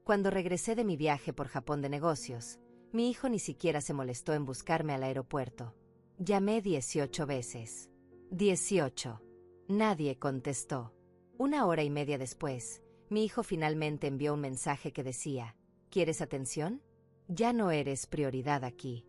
Cuando regresé de mi viaje por Japón de negocios, mi hijo ni siquiera se molestó en buscarme al aeropuerto. Llamé 18 veces. 18. Nadie contestó. 1 hora y media después, mi hijo finalmente envió un mensaje que decía: ¿quieres atención? Ya no eres prioridad aquí.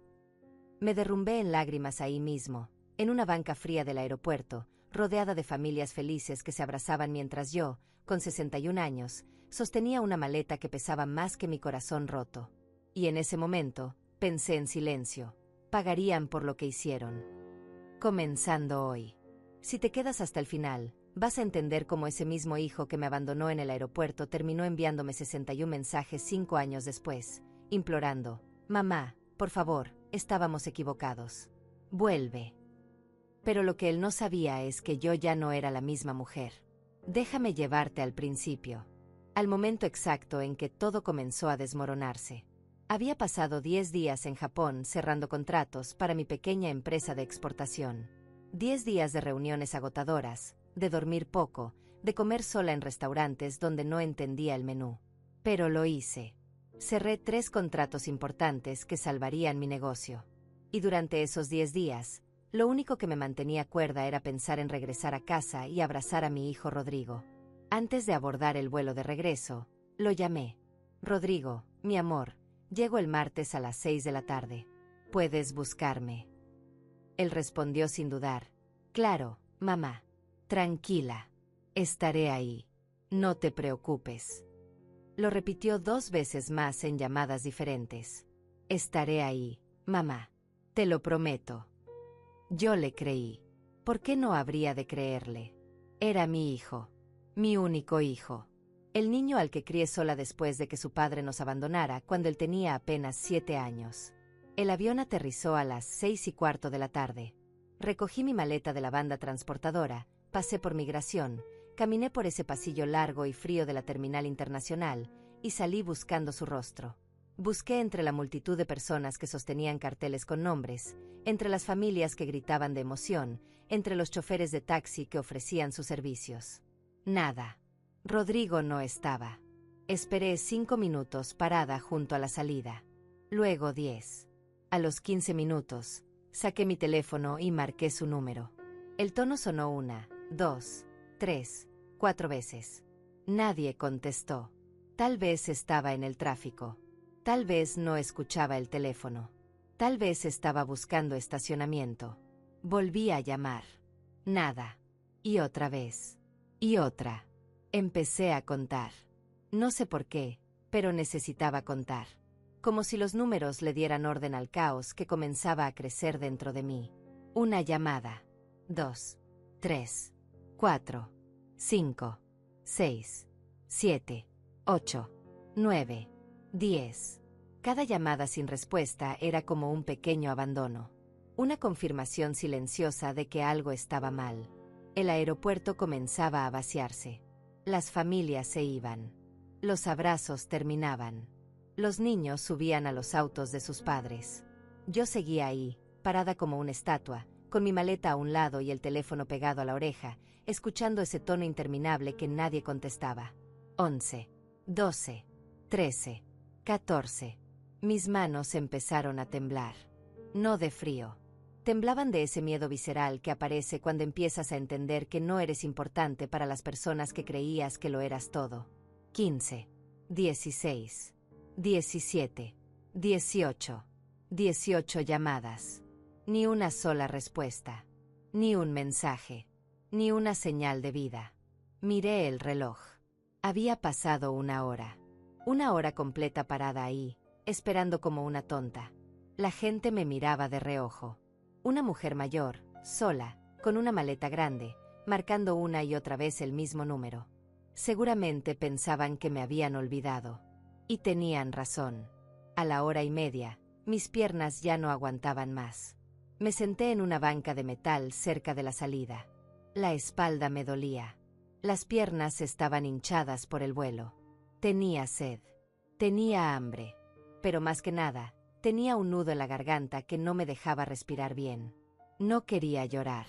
Me derrumbé en lágrimas ahí mismo, en una banca fría del aeropuerto, rodeada de familias felices que se abrazaban mientras yo, con 61 años, sostenía una maleta que pesaba más que mi corazón roto. Y en ese momento, pensé en silencio: pagarían por lo que hicieron. Comenzando hoy. Si te quedas hasta el final, vas a entender cómo ese mismo hijo que me abandonó en el aeropuerto terminó enviándome 61 mensajes 5 años después, implorando: mamá, por favor, estábamos equivocados. Vuelve. Pero lo que él no sabía es que yo ya no era la misma mujer. Déjame llevarte al principio. Al momento exacto en que todo comenzó a desmoronarse. Había pasado 10 días en Japón cerrando contratos para mi pequeña empresa de exportación. 10 días de reuniones agotadoras, de dormir poco, de comer sola en restaurantes donde no entendía el menú. Pero lo hice. Cerré 3 contratos importantes que salvarían mi negocio. Y durante esos 10 días, lo único que me mantenía cuerda era pensar en regresar a casa y abrazar a mi hijo Rodrigo. Antes de abordar el vuelo de regreso, lo llamé. Rodrigo, mi amor, llego el martes a las 6 de la tarde. ¿Puedes buscarme? Él respondió sin dudar: claro, mamá. Tranquila. Estaré ahí. No te preocupes. Lo repitió 2 veces más en llamadas diferentes. Estaré ahí, mamá. Te lo prometo. Yo le creí. ¿Por qué no habría de creerle? Era mi hijo. Mi único hijo. El niño al que crié sola después de que su padre nos abandonara cuando él tenía apenas 7 años. El avión aterrizó a las 6:15 de la tarde. Recogí mi maleta de la banda transportadora, pasé por migración, caminé por ese pasillo largo y frío de la terminal internacional, y salí buscando su rostro. Busqué entre la multitud de personas que sostenían carteles con nombres, entre las familias que gritaban de emoción, entre los choferes de taxi que ofrecían sus servicios. Nada. Rodrigo no estaba. Esperé 5 minutos parada junto a la salida. Luego 10. A los 15 minutos, saqué mi teléfono y marqué su número. El tono sonó 1, 2, 3, 4 veces. Nadie contestó. Tal vez estaba en el tráfico. Tal vez no escuchaba el teléfono. Tal vez estaba buscando estacionamiento. Volví a llamar. Nada. Y otra vez. Y otra. Empecé a contar. No sé por qué, pero necesitaba contar. Como si los números le dieran orden al caos que comenzaba a crecer dentro de mí. Una llamada. 2, 3, 4, 5, 6, 7, 8, 9, 10. Cada llamada sin respuesta era como un pequeño abandono. Una confirmación silenciosa de que algo estaba mal. El aeropuerto comenzaba a vaciarse. Las familias se iban. Los abrazos terminaban. Los niños subían a los autos de sus padres. Yo seguía ahí, parada como una estatua, con mi maleta a un lado y el teléfono pegado a la oreja, escuchando ese tono interminable que nadie contestaba. 11, 12, 13, 14. Mis manos empezaron a temblar. No de frío. Temblaban de ese miedo visceral que aparece cuando empiezas a entender que no eres importante para las personas que creías que lo eras todo. 15, 16, 17, 18. 18 llamadas. Ni una sola respuesta. Ni un mensaje. Ni una señal de vida. Miré el reloj. Había pasado 1 hora. 1 hora completa parada ahí, esperando como una tonta. La gente me miraba de reojo. Una mujer mayor, sola, con una maleta grande, marcando una y otra vez el mismo número. Seguramente pensaban que me habían olvidado. Y tenían razón. A la 1 hora y media, mis piernas ya no aguantaban más. Me senté en una banca de metal cerca de la salida. La espalda me dolía. Las piernas estaban hinchadas por el vuelo. Tenía sed. Tenía hambre. Pero más que nada, tenía un nudo en la garganta que no me dejaba respirar bien. No quería llorar.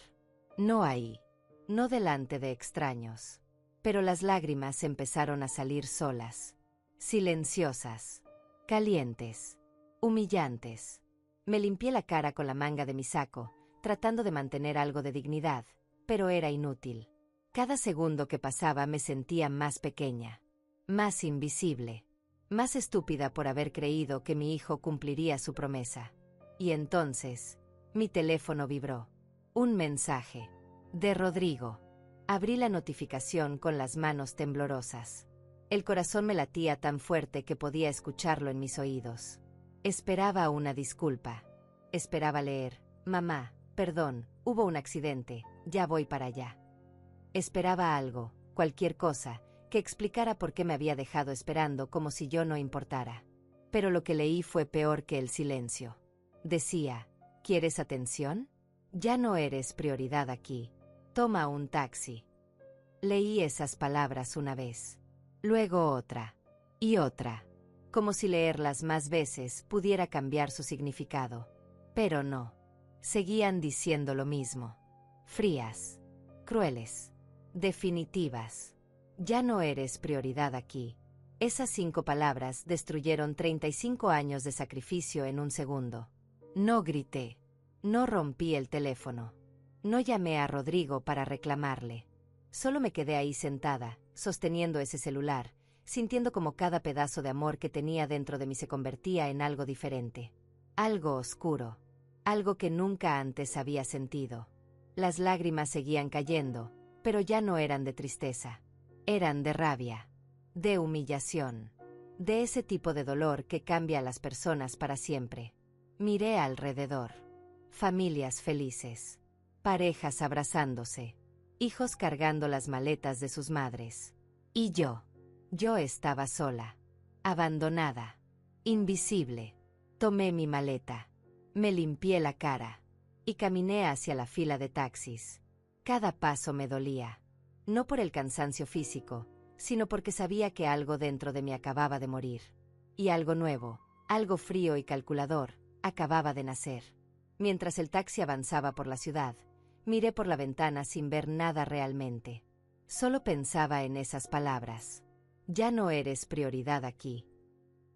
No ahí. No delante de extraños. Pero las lágrimas empezaron a salir solas. Silenciosas. Calientes. Humillantes. Me limpié la cara con la manga de mi saco, tratando de mantener algo de dignidad, pero era inútil. Cada segundo que pasaba me sentía más pequeña, más invisible, más estúpida por haber creído que mi hijo cumpliría su promesa. Y entonces, mi teléfono vibró. Un mensaje. De Rodrigo. Abrí la notificación con las manos temblorosas. El corazón me latía tan fuerte que podía escucharlo en mis oídos. Esperaba una disculpa. Esperaba leer: mamá, perdón, hubo un accidente, ya voy para allá. Esperaba algo, cualquier cosa, que explicara por qué me había dejado esperando como si yo no importara. Pero lo que leí fue peor que el silencio. Decía: ¿quieres atención? Ya no eres prioridad aquí. Toma un taxi. Leí esas palabras una vez, luego otra, y otra, como si leerlas más veces pudiera cambiar su significado. Pero no. Seguían diciendo lo mismo. Frías. Crueles. Definitivas. Ya no eres prioridad aquí. Esas 5 palabras destruyeron 35 años de sacrificio en un segundo. No grité. No rompí el teléfono. No llamé a Rodrigo para reclamarle. Solo me quedé ahí sentada, sosteniendo ese celular, sintiendo como cada pedazo de amor que tenía dentro de mí se convertía en algo diferente. Algo oscuro. Algo que nunca antes había sentido. Las lágrimas seguían cayendo, pero ya no eran de tristeza. Eran de rabia. De humillación. De ese tipo de dolor que cambia a las personas para siempre. Miré alrededor. Familias felices. Parejas abrazándose. Hijos cargando las maletas de sus madres. Y yo estaba sola. Abandonada. Invisible. Tomé mi maleta. Me limpié la cara. Y caminé hacia la fila de taxis. Cada paso me dolía. No por el cansancio físico, sino porque sabía que algo dentro de mí acababa de morir. Y algo nuevo, algo frío y calculador, acababa de nacer. Mientras el taxi avanzaba por la ciudad, miré por la ventana sin ver nada realmente. Solo pensaba en esas palabras. Ya no eres prioridad aquí.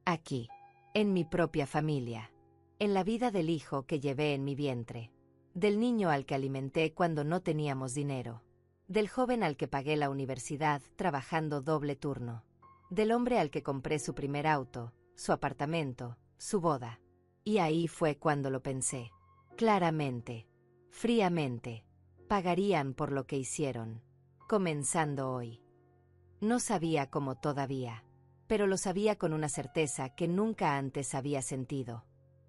Aquí. En mi propia familia. En la vida del hijo que llevé en mi vientre. Del niño al que alimenté cuando no teníamos dinero. Del joven al que pagué la universidad trabajando doble turno. Del hombre al que compré su primer auto, su apartamento, su boda. Y ahí fue cuando lo pensé. Claramente. Fríamente. Pagarían por lo que hicieron. Comenzando hoy. No sabía cómo todavía, pero lo sabía con una certeza que nunca antes había sentido.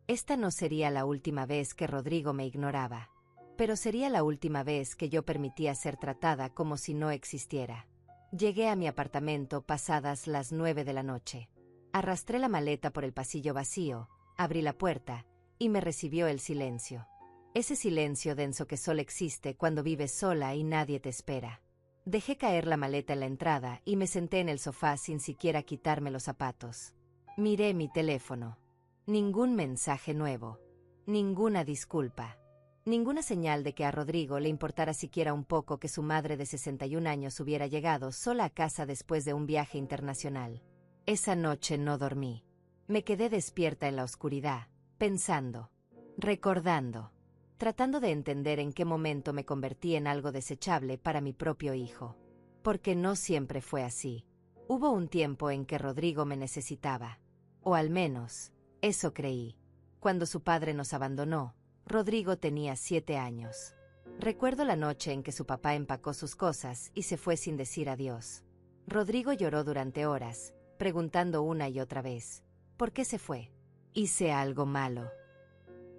Esta no sería la última vez que Rodrigo me ignoraba, pero sería la última vez que yo permitía ser tratada como si no existiera. Llegué a mi apartamento pasadas las 9 de la noche. Arrastré la maleta por el pasillo vacío, abrí la puerta, y me recibió el silencio. Ese silencio denso que solo existe cuando vives sola y nadie te espera. Dejé caer la maleta en la entrada y me senté en el sofá sin siquiera quitarme los zapatos. Miré mi teléfono. Ningún mensaje nuevo. Ninguna disculpa. Ninguna señal de que a Rodrigo le importara siquiera un poco que su madre de 61 años hubiera llegado sola a casa después de un viaje internacional. Esa noche no dormí. Me quedé despierta en la oscuridad, pensando, recordando, tratando de entender en qué momento me convertí en algo desechable para mi propio hijo. Porque no siempre fue así. Hubo un tiempo en que Rodrigo me necesitaba. O al menos, eso creí. Cuando su padre nos abandonó, Rodrigo tenía 7 años. Recuerdo la noche en que su papá empacó sus cosas y se fue sin decir adiós. Rodrigo lloró durante horas, preguntando una y otra vez, ¿por qué se fue? ¿Hice algo malo?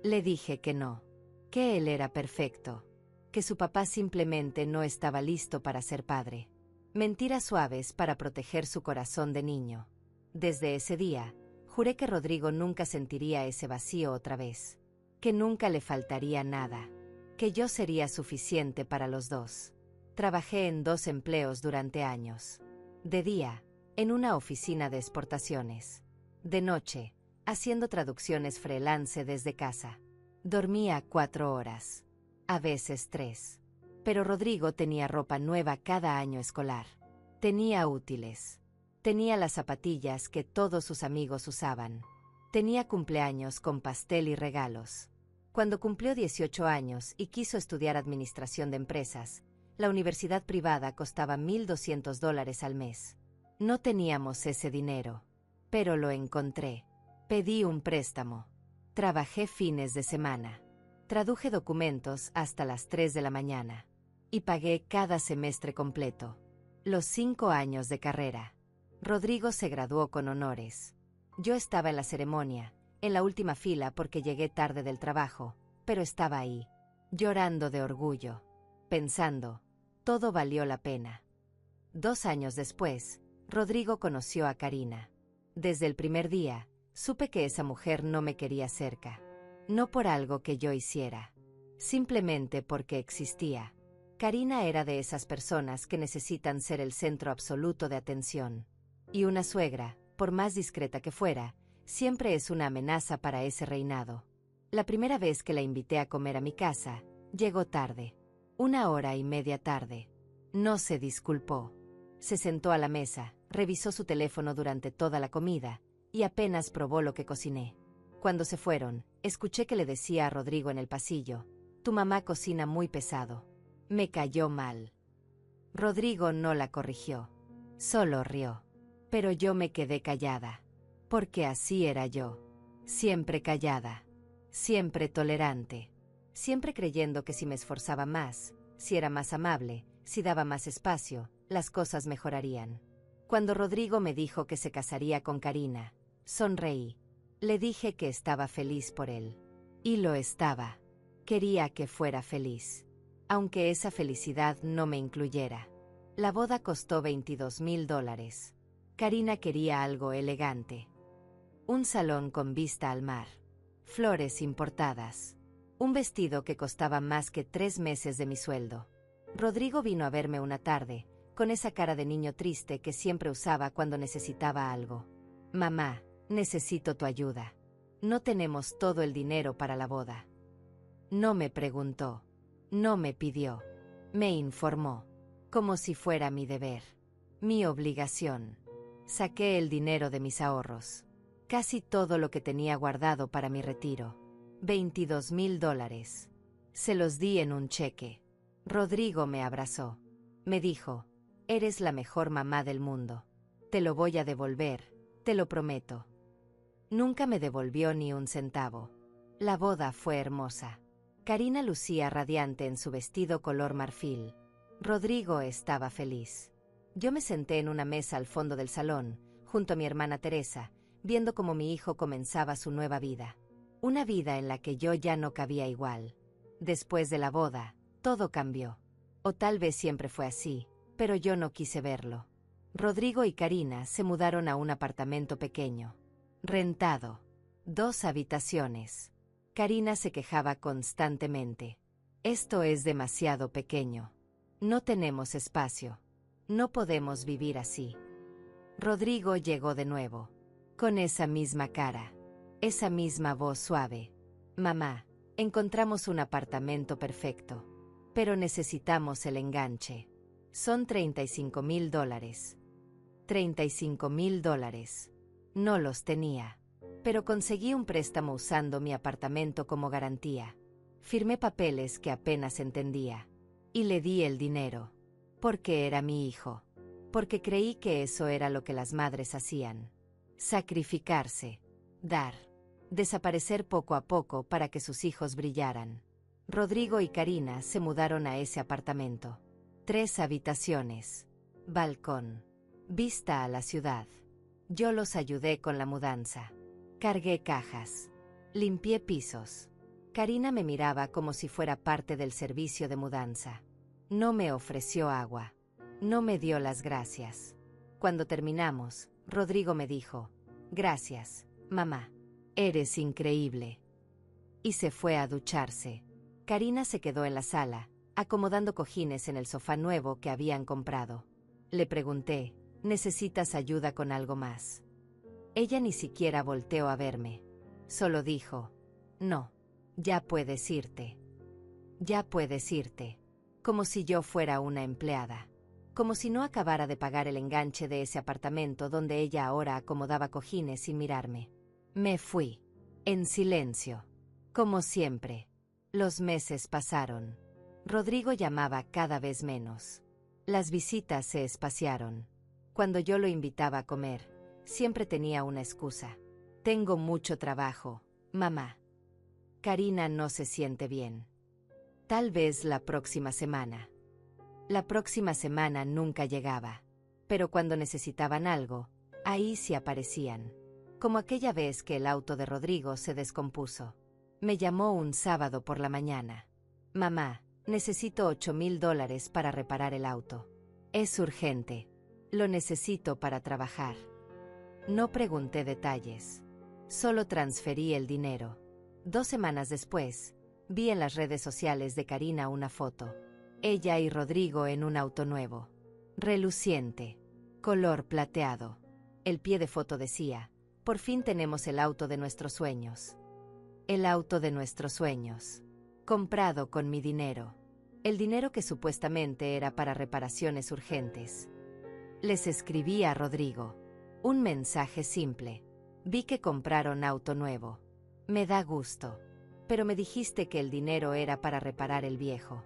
Le dije que no, que él era perfecto, que su papá simplemente no estaba listo para ser padre. Mentiras suaves para proteger su corazón de niño. Desde ese día, juré que Rodrigo nunca sentiría ese vacío otra vez, que nunca le faltaría nada, que yo sería suficiente para los dos. Trabajé en 2 empleos durante años. De día, en una oficina de exportaciones. De noche, haciendo traducciones freelance desde casa. Dormía 4 horas. A veces 3. Pero Rodrigo tenía ropa nueva cada año escolar. Tenía útiles. Tenía las zapatillas que todos sus amigos usaban. Tenía cumpleaños con pastel y regalos. Cuando cumplió 18 años y quiso estudiar administración de empresas, la universidad privada costaba $1,200 al mes. No teníamos ese dinero, pero lo encontré. Pedí un préstamo. Trabajé fines de semana. Traduje documentos hasta las 3 de la mañana. Y pagué cada semestre completo. Los 5 años de carrera. Rodrigo se graduó con honores. Yo estaba en la ceremonia, en la última fila porque llegué tarde del trabajo, pero estaba ahí, llorando de orgullo, pensando, todo valió la pena. 2 años después, Rodrigo conoció a Karina. Desde el primer día, supe que esa mujer no me quería cerca. No por algo que yo hiciera, simplemente porque existía. Karina era de esas personas que necesitan ser el centro absoluto de atención. Y una suegra, por más discreta que fuera, siempre es una amenaza para ese reinado. La primera vez que la invité a comer a mi casa, llegó tarde. 1 hora y media tarde. No se disculpó. Se sentó a la mesa, revisó su teléfono durante toda la comida, y apenas probó lo que cociné. Cuando se fueron, escuché que le decía a Rodrigo en el pasillo, «Tu mamá cocina muy pesado». Me cayó mal. Rodrigo no la corrigió. Solo rió. Pero yo me quedé callada. Porque así era yo. Siempre callada. Siempre tolerante. Siempre creyendo que si me esforzaba más, si era más amable, si daba más espacio, las cosas mejorarían. Cuando Rodrigo me dijo que se casaría con Karina, sonreí. Le dije que estaba feliz por él. Y lo estaba. Quería que fuera feliz. Aunque esa felicidad no me incluyera. La boda costó $22,000. Karina quería algo elegante. Un salón con vista al mar. Flores importadas. Un vestido que costaba más que 3 meses de mi sueldo. Rodrigo vino a verme una tarde, con esa cara de niño triste que siempre usaba cuando necesitaba algo. «Mamá, necesito tu ayuda. No tenemos todo el dinero para la boda». No me preguntó. No me pidió. Me informó. Como si fuera mi deber. Mi obligación. Saqué el dinero de mis ahorros. Casi todo lo que tenía guardado para mi retiro. $22,000. Se los di en un cheque. Rodrigo me abrazó. Me dijo, «Eres la mejor mamá del mundo. Te lo voy a devolver, te lo prometo». Nunca me devolvió ni un centavo. La boda fue hermosa. Karina lucía radiante en su vestido color marfil. Rodrigo estaba feliz. Yo me senté en una mesa al fondo del salón, junto a mi hermana Teresa, viendo cómo mi hijo comenzaba su nueva vida. Una vida en la que yo ya no cabía igual. Después de la boda, todo cambió. O tal vez siempre fue así, pero yo no quise verlo. Rodrigo y Karina se mudaron a un apartamento pequeño. Rentado. 2 habitaciones. Karina se quejaba constantemente. «Esto es demasiado pequeño. No tenemos espacio. No podemos vivir así». Rodrigo llegó de nuevo. Con esa misma cara. Esa misma voz suave. «Mamá, encontramos un apartamento perfecto. Pero necesitamos el enganche. Son $35,000. $35,000. No los tenía. Pero conseguí un préstamo usando mi apartamento como garantía. Firmé papeles que apenas entendía. Y le di el dinero. Porque era mi hijo. Porque creí que eso era lo que las madres hacían. Sacrificarse. Dar. Desaparecer poco a poco para que sus hijos brillaran. Rodrigo y Karina se mudaron a ese apartamento. 3 habitaciones. Balcón. Vista a la ciudad. Yo los ayudé con la mudanza. Cargué cajas. Limpié pisos. Karina me miraba como si fuera parte del servicio de mudanza. No me ofreció agua. No me dio las gracias. Cuando terminamos, Rodrigo me dijo, «Gracias, mamá. Eres increíble». Y se fue a ducharse. Karina se quedó en la sala, acomodando cojines en el sofá nuevo que habían comprado. Le pregunté, «¿Necesitas ayuda con algo más?». Ella ni siquiera volteó a verme. Solo dijo, «No, ya puedes irte». Ya puedes irte. Como si yo fuera una empleada. como si no acabara de pagar el enganche de ese apartamento donde ella ahora acomodaba cojines sin mirarme. Me fui. En silencio. Como siempre. Los meses pasaron. Rodrigo llamaba cada vez menos. Las visitas se espaciaron. Cuando yo lo invitaba a comer, siempre tenía una excusa. Tengo mucho trabajo, mamá. Karina no se siente bien. Tal vez la próxima semana. La próxima semana nunca llegaba. Pero cuando necesitaban algo, ahí sí aparecían. Como aquella vez que el auto de Rodrigo se descompuso. Me llamó un sábado por la mañana. Mamá, necesito $8,000 para reparar el auto. Es urgente. Lo necesito para trabajar. No pregunté detalles. Solo transferí el dinero. 2 semanas después, vi en las redes sociales de Karina una foto. Ella y Rodrigo en un auto nuevo. Reluciente. Color plateado. El pie de foto decía: por fin tenemos el auto de nuestros sueños. El auto de nuestros sueños. Comprado con mi dinero. El dinero que supuestamente era para reparaciones urgentes. Les escribí a Rodrigo. Un mensaje simple. Vi que compraron auto nuevo. Me da gusto. Pero me dijiste que el dinero era para reparar el viejo.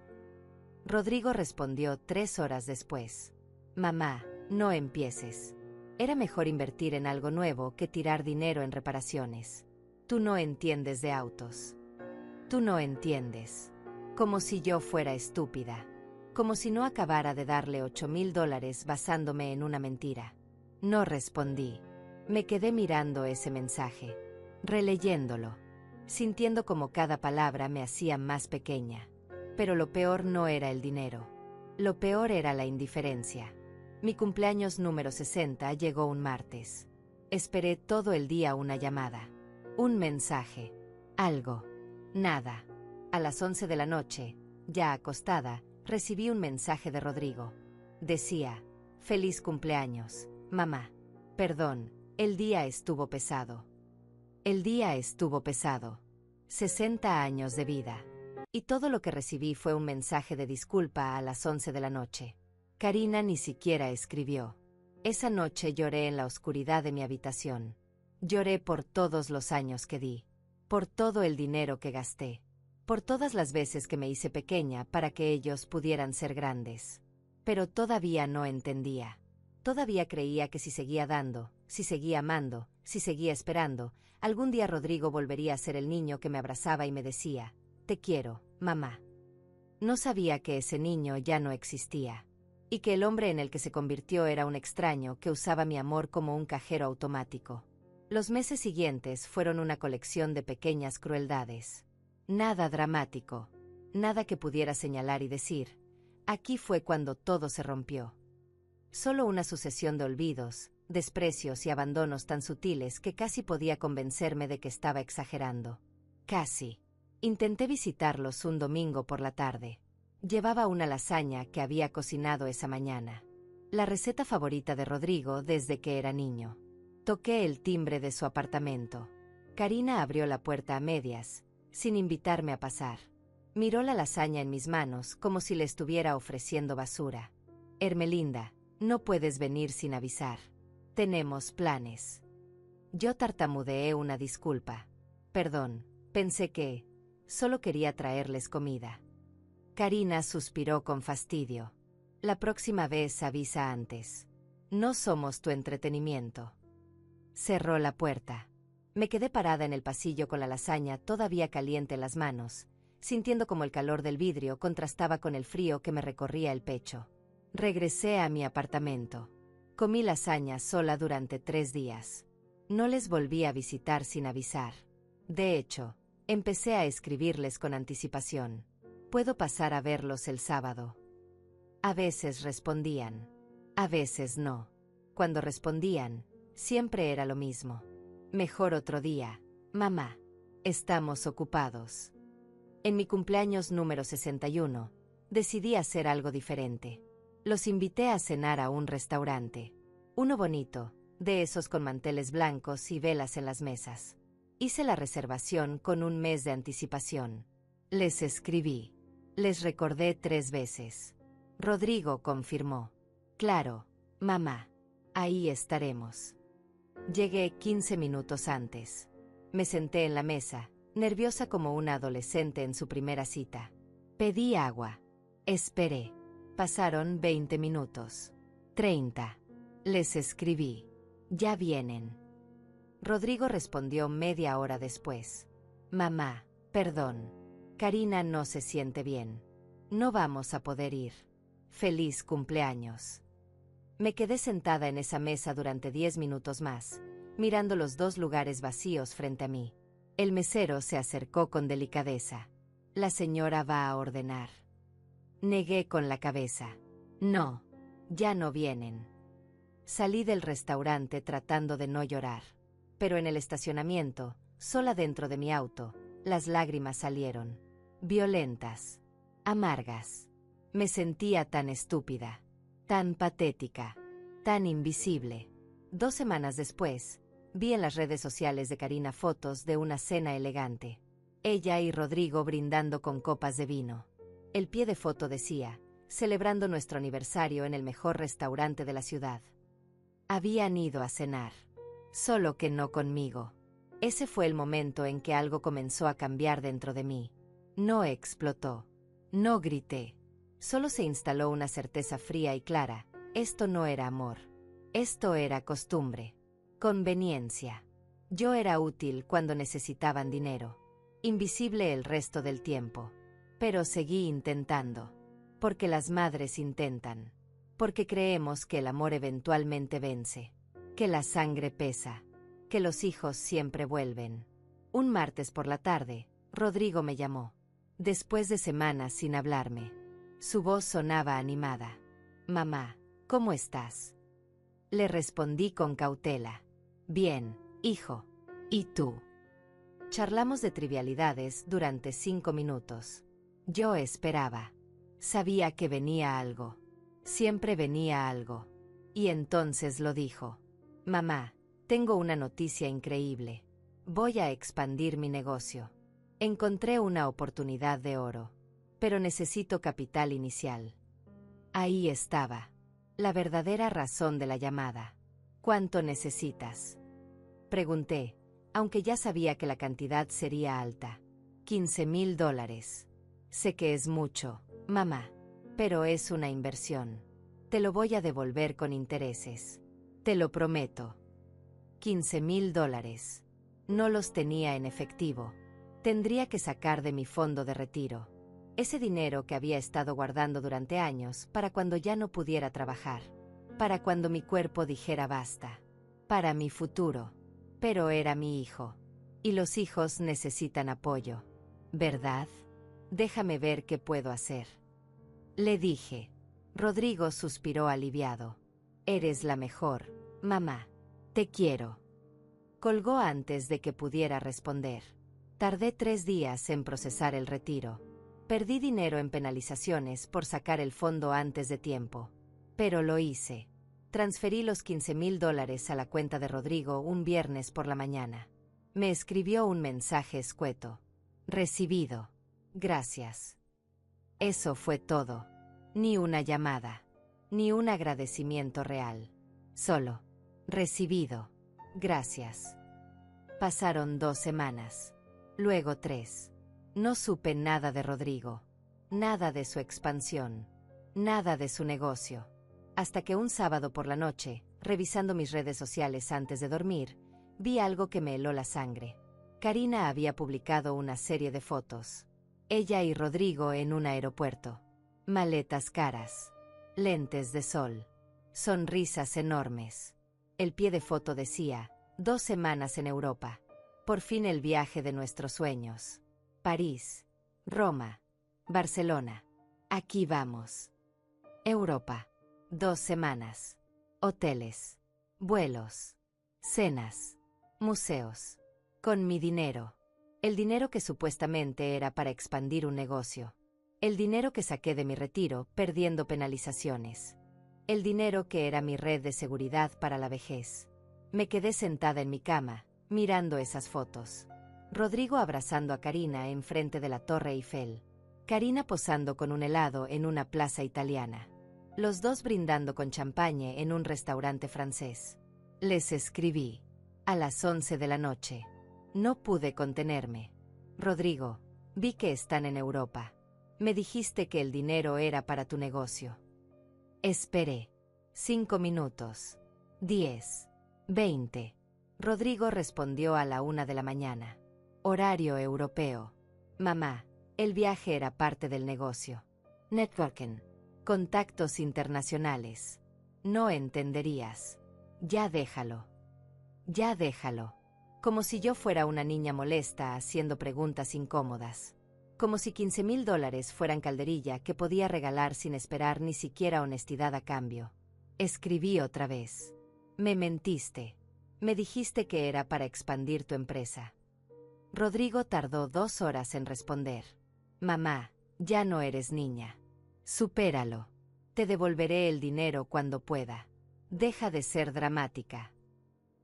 Rodrigo respondió 3 horas después. Mamá, no empieces. Era mejor invertir en algo nuevo que tirar dinero en reparaciones. Tú no entiendes de autos. Tú no entiendes. Como si yo fuera estúpida. Como si no acabara de darle $8,000 basándome en una mentira. No respondí. Me quedé mirando ese mensaje, releyéndolo, sintiendo como cada palabra me hacía más pequeña. Pero lo peor no era el dinero. Lo peor era la indiferencia. Mi cumpleaños número 60 llegó un martes. Esperé todo el día una llamada. Un mensaje. Algo. Nada. A las 11 de la noche, ya acostada, recibí un mensaje de Rodrigo. Decía: feliz cumpleaños, mamá. Perdón, el día estuvo pesado. El día estuvo pesado. 60 años de vida. Y todo lo que recibí fue un mensaje de disculpa a las 11 de la noche. Karina ni siquiera escribió. Esa noche lloré en la oscuridad de mi habitación. Lloré por todos los años que di. Por todo el dinero que gasté. Por todas las veces que me hice pequeña para que ellos pudieran ser grandes. Pero todavía no entendía. Todavía creía que si seguía dando, si seguía amando, si seguía esperando, algún día Rodrigo volvería a ser el niño que me abrazaba y me decía: te quiero, mamá. No sabía que ese niño ya no existía. Y que el hombre en el que se convirtió era un extraño que usaba mi amor como un cajero automático. Los meses siguientes fueron una colección de pequeñas crueldades. Nada dramático. Nada que pudiera señalar y decir: aquí fue cuando todo se rompió. Solo una sucesión de olvidos, desprecios y abandonos tan sutiles que casi podía convencerme de que estaba exagerando. Casi. Intenté visitarlos un domingo por la tarde. Llevaba una lasaña que había cocinado esa mañana. La receta favorita de Rodrigo desde que era niño. Toqué el timbre de su apartamento. Karina abrió la puerta a medias, sin invitarme a pasar. Miró la lasaña en mis manos como si le estuviera ofreciendo basura. Hermelinda, no puedes venir sin avisar. Tenemos planes. Yo tartamudeé una disculpa. Perdón, pensé que solo quería traerles comida. Karina suspiró con fastidio. La próxima vez avisa antes. No somos tu entretenimiento. Cerró la puerta. Me quedé parada en el pasillo con la lasaña todavía caliente en las manos, sintiendo como el calor del vidrio contrastaba con el frío que me recorría el pecho. Regresé a mi apartamento. Comí lasaña sola durante 3 días. No les volví a visitar sin avisar. De hecho, empecé a escribirles con anticipación. ¿Puedo pasar a verlos el sábado? A veces respondían. A veces no. Cuando respondían, siempre era lo mismo. Mejor otro día, mamá. Estamos ocupados. En mi cumpleaños número 61, decidí hacer algo diferente. Los invité a cenar a un restaurante. Uno bonito, de esos con manteles blancos y velas en las mesas. Hice la reservación con un mes de anticipación. Les escribí. Les recordé 3 veces. Rodrigo confirmó. Claro, mamá. Ahí estaremos. Llegué 15 minutos antes. Me senté en la mesa, nerviosa como una adolescente en su primera cita. Pedí agua. Esperé. Pasaron 20 minutos. 30. Les escribí. Ya vienen. Rodrigo respondió media hora después. Mamá, perdón. Karina no se siente bien. No vamos a poder ir. Feliz cumpleaños. Me quedé sentada en esa mesa durante 10 minutos más, mirando los dos lugares vacíos frente a mí. El mesero se acercó con delicadeza. La señora va a ordenar. Negué con la cabeza. No, ya no vienen. Salí del restaurante tratando de no llorar. Pero en el estacionamiento, sola dentro de mi auto, las lágrimas salieron. Violentas. Amargas. Me sentía tan estúpida. Tan patética. Tan invisible. 2 semanas después, vi en las redes sociales de Karina fotos de una cena elegante. Ella y Rodrigo brindando con copas de vino. El pie de foto decía, celebrando nuestro aniversario en el mejor restaurante de la ciudad. Habían ido a cenar. Solo que no conmigo. Ese fue el momento en que algo comenzó a cambiar dentro de mí. No explotó. No grité. Solo se instaló una certeza fría y clara. Esto no era amor. Esto era costumbre. Conveniencia. Yo era útil cuando necesitaban dinero. Invisible el resto del tiempo. Pero seguí intentando. Porque las madres intentan. Porque creemos que el amor eventualmente vence. Que la sangre pesa. Que los hijos siempre vuelven. Un martes por la tarde, Rodrigo me llamó. Después de semanas sin hablarme. Su voz sonaba animada. Mamá, ¿cómo estás? Le respondí con cautela. Bien, hijo. ¿Y tú? Charlamos de trivialidades durante 5 minutos. Yo esperaba. Sabía que venía algo. Siempre venía algo. Y entonces lo dijo. Mamá, tengo una noticia increíble. Voy a expandir mi negocio. Encontré una oportunidad de oro. Pero necesito capital inicial. Ahí estaba. La verdadera razón de la llamada. ¿Cuánto necesitas? Pregunté, aunque ya sabía que la cantidad sería alta. $15,000. Sé que es mucho, mamá, pero es una inversión. Te lo voy a devolver con intereses. Te lo prometo. $15,000. No los tenía en efectivo. Tendría que sacar de mi fondo de retiro. Ese dinero que había estado guardando durante años para cuando ya no pudiera trabajar. Para cuando mi cuerpo dijera basta. Para mi futuro. Pero era mi hijo. Y los hijos necesitan apoyo. ¿Verdad? Déjame ver qué puedo hacer. Le dije. Rodrigo suspiró aliviado. Eres la mejor, mamá. Te quiero. Colgó antes de que pudiera responder. Tardé 3 días en procesar el retiro. Perdí dinero en penalizaciones por sacar el fondo antes de tiempo. Pero lo hice. Transferí los $15,000 a la cuenta de Rodrigo un viernes por la mañana. Me escribió un mensaje escueto. Recibido. Gracias. Eso fue todo. Ni una llamada. Ni un agradecimiento real. Solo. Recibido. Gracias. Pasaron 2 semanas. Luego 3. No supe nada de Rodrigo. Nada de su expansión. Nada de su negocio. Hasta que un sábado por la noche, revisando mis redes sociales antes de dormir, vi algo que me heló la sangre. Karina había publicado una serie de fotos. Ella y Rodrigo en un aeropuerto. Maletas caras. Lentes de sol. Sonrisas enormes. El pie de foto decía, 2 semanas en Europa. Por fin el viaje de nuestros sueños. París. Roma. Barcelona. Aquí vamos. Europa. 2 semanas. Hoteles. Vuelos. Cenas. Museos. Con mi dinero. El dinero que supuestamente era para expandir un negocio. El dinero que saqué de mi retiro perdiendo penalizaciones. El dinero que era mi red de seguridad para la vejez. Me quedé sentada en mi cama, mirando esas fotos. Rodrigo abrazando a Karina enfrente de la Torre Eiffel. Karina posando con un helado en una plaza italiana. Los dos brindando con champagne en un restaurante francés. Les escribí. A las 11 de la noche. No pude contenerme. Rodrigo, vi que están en Europa. Me dijiste que el dinero era para tu negocio. Esperé. 5 minutos. 10. 20. Rodrigo respondió a la 1 de la mañana. Horario europeo. Mamá, el viaje era parte del negocio. Networking. Contactos internacionales. No entenderías. Ya déjalo. Ya déjalo. Como si yo fuera una niña molesta haciendo preguntas incómodas. Como si $15,000 fueran calderilla que podía regalar sin esperar ni siquiera honestidad a cambio. Escribí otra vez. Me mentiste. Me dijiste que era para expandir tu empresa. Rodrigo tardó 2 horas en responder. Mamá, ya no eres niña. Supéralo. Te devolveré el dinero cuando pueda. Deja de ser dramática.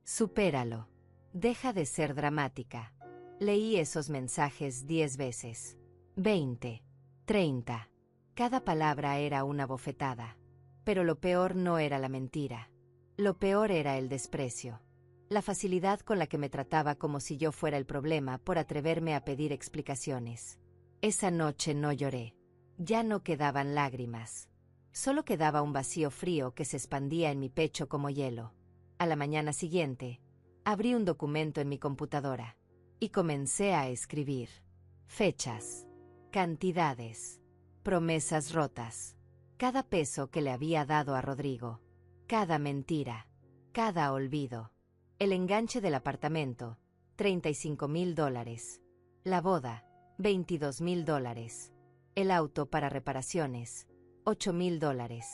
Supéralo. Deja de ser dramática. Leí esos mensajes 10 veces. 20. 30. Cada palabra era una bofetada. Pero lo peor no era la mentira. Lo peor era el desprecio. La facilidad con la que me trataba como si yo fuera el problema por atreverme a pedir explicaciones. Esa noche no lloré. Ya no quedaban lágrimas. Solo quedaba un vacío frío que se expandía en mi pecho como hielo. A la mañana siguiente, abrí un documento en mi computadora y comencé a escribir. Fechas, cantidades, promesas rotas, cada peso que le había dado a Rodrigo, cada mentira, cada olvido. El enganche del apartamento, $35,000. La boda, $22,000. El auto para reparaciones, $8,000.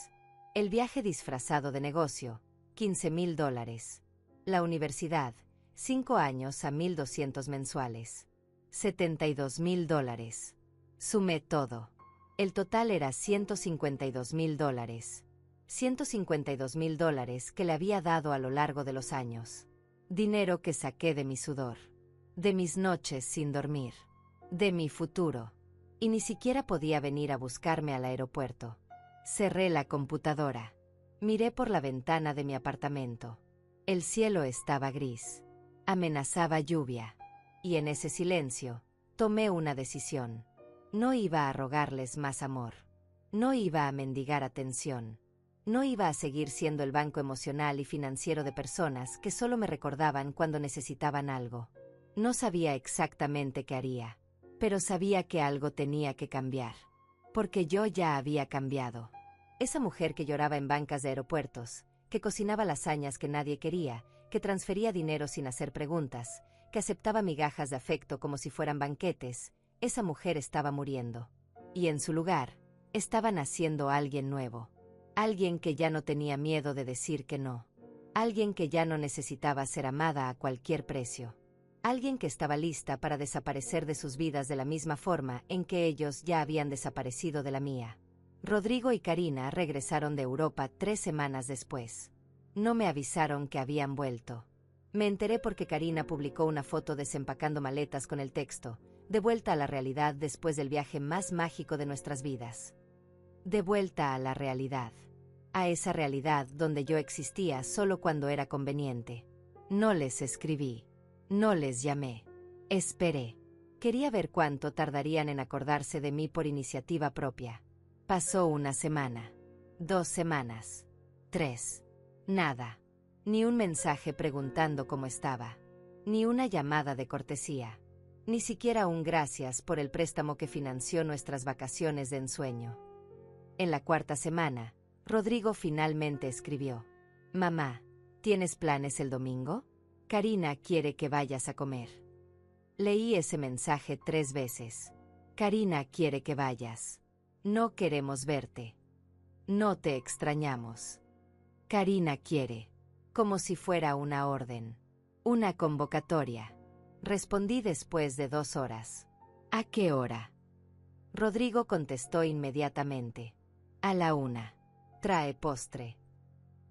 El viaje disfrazado de negocio, $15,000. La universidad, 5 años a 1,200 mensuales. $72,000. Sumé todo. El total era $152,000. $152,000 que le había dado a lo largo de los años. Dinero que saqué de mi sudor. De mis noches sin dormir. De mi futuro. Y ni siquiera podía venir a buscarme al aeropuerto. Cerré la computadora. Miré por la ventana de mi apartamento. El cielo estaba gris. Amenazaba lluvia. Y en ese silencio, tomé una decisión. No iba a rogarles más amor. No iba a mendigar atención. No iba a seguir siendo el banco emocional y financiero de personas que solo me recordaban cuando necesitaban algo. No sabía exactamente qué haría, pero sabía que algo tenía que cambiar. Porque yo ya había cambiado. Esa mujer que lloraba en bancas de aeropuertos, que cocinaba lasañas que nadie quería, que transfería dinero sin hacer preguntas, que aceptaba migajas de afecto como si fueran banquetes, esa mujer estaba muriendo. Y en su lugar, estaba naciendo alguien nuevo. Alguien que ya no tenía miedo de decir que no. Alguien que ya no necesitaba ser amada a cualquier precio. Alguien que estaba lista para desaparecer de sus vidas de la misma forma en que ellos ya habían desaparecido de la mía. Rodrigo y Karina regresaron de Europa 3 semanas después. No me avisaron que habían vuelto. Me enteré porque Karina publicó una foto desempacando maletas con el texto, de vuelta a la realidad después del viaje más mágico de nuestras vidas. De vuelta a la realidad. A esa realidad donde yo existía solo cuando era conveniente. No les escribí. No les llamé. Esperé. Quería ver cuánto tardarían en acordarse de mí por iniciativa propia. Pasó 1 semana. 2 semanas. 3. Nada. Ni un mensaje preguntando cómo estaba. Ni una llamada de cortesía. Ni siquiera un gracias por el préstamo que financió nuestras vacaciones de ensueño. En la 4ª semana, Rodrigo finalmente escribió. Mamá, ¿tienes planes el domingo? Karina quiere que vayas a comer. Leí ese mensaje 3 veces. Karina quiere que vayas. No queremos verte. No te extrañamos. Karina quiere. Como si fuera una orden. Una convocatoria. Respondí después de 2 horas. ¿A qué hora? Rodrigo contestó inmediatamente. A la 1. Trae postre.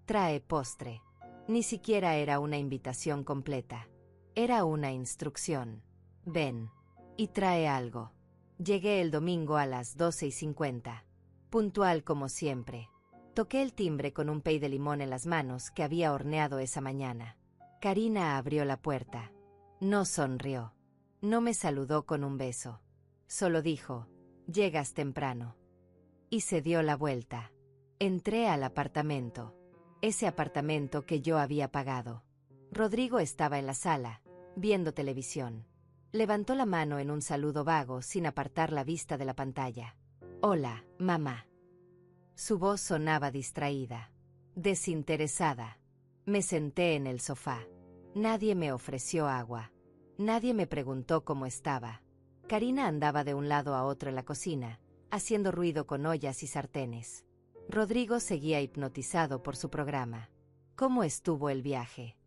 Trae postre. Ni siquiera era una invitación completa. Era una instrucción. Ven. Y trae algo. Llegué el domingo a las 12:50. Puntual como siempre. Toqué el timbre con un pay de limón en las manos que había horneado esa mañana. Karina abrió la puerta. No sonrió. No me saludó con un beso. Solo dijo, «Llegas temprano». Y se dio la vuelta. Entré al apartamento. Ese apartamento que yo había pagado. Rodrigo estaba en la sala, viendo televisión. Levantó la mano en un saludo vago sin apartar la vista de la pantalla. «Hola, mamá». Su voz sonaba distraída, desinteresada. Me senté en el sofá. Nadie me ofreció agua. Nadie me preguntó cómo estaba. Karina andaba de un lado a otro en la cocina, haciendo ruido con ollas y sartenes. Rodrigo seguía hipnotizado por su programa. ¿Cómo estuvo el viaje?,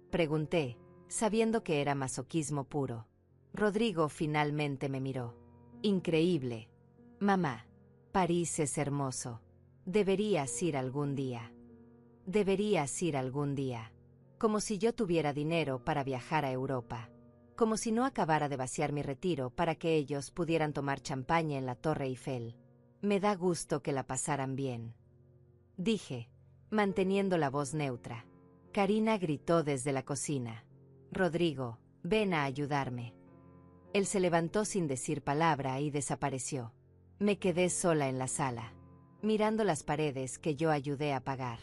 pregunté, sabiendo que era masoquismo puro. Rodrigo finalmente me miró. Increíble. Mamá, París es hermoso. Deberías ir algún día. Deberías ir algún día. Como si yo tuviera dinero para viajar a Europa. Como si no acabara de vaciar mi retiro para que ellos pudieran tomar champaña en la Torre Eiffel. Me da gusto que la pasaran bien. Dije, manteniendo la voz neutra. Karina gritó desde la cocina. Rodrigo, ven a ayudarme. Él se levantó sin decir palabra y desapareció. Me quedé sola en la sala, mirando las paredes que yo ayudé a pagar.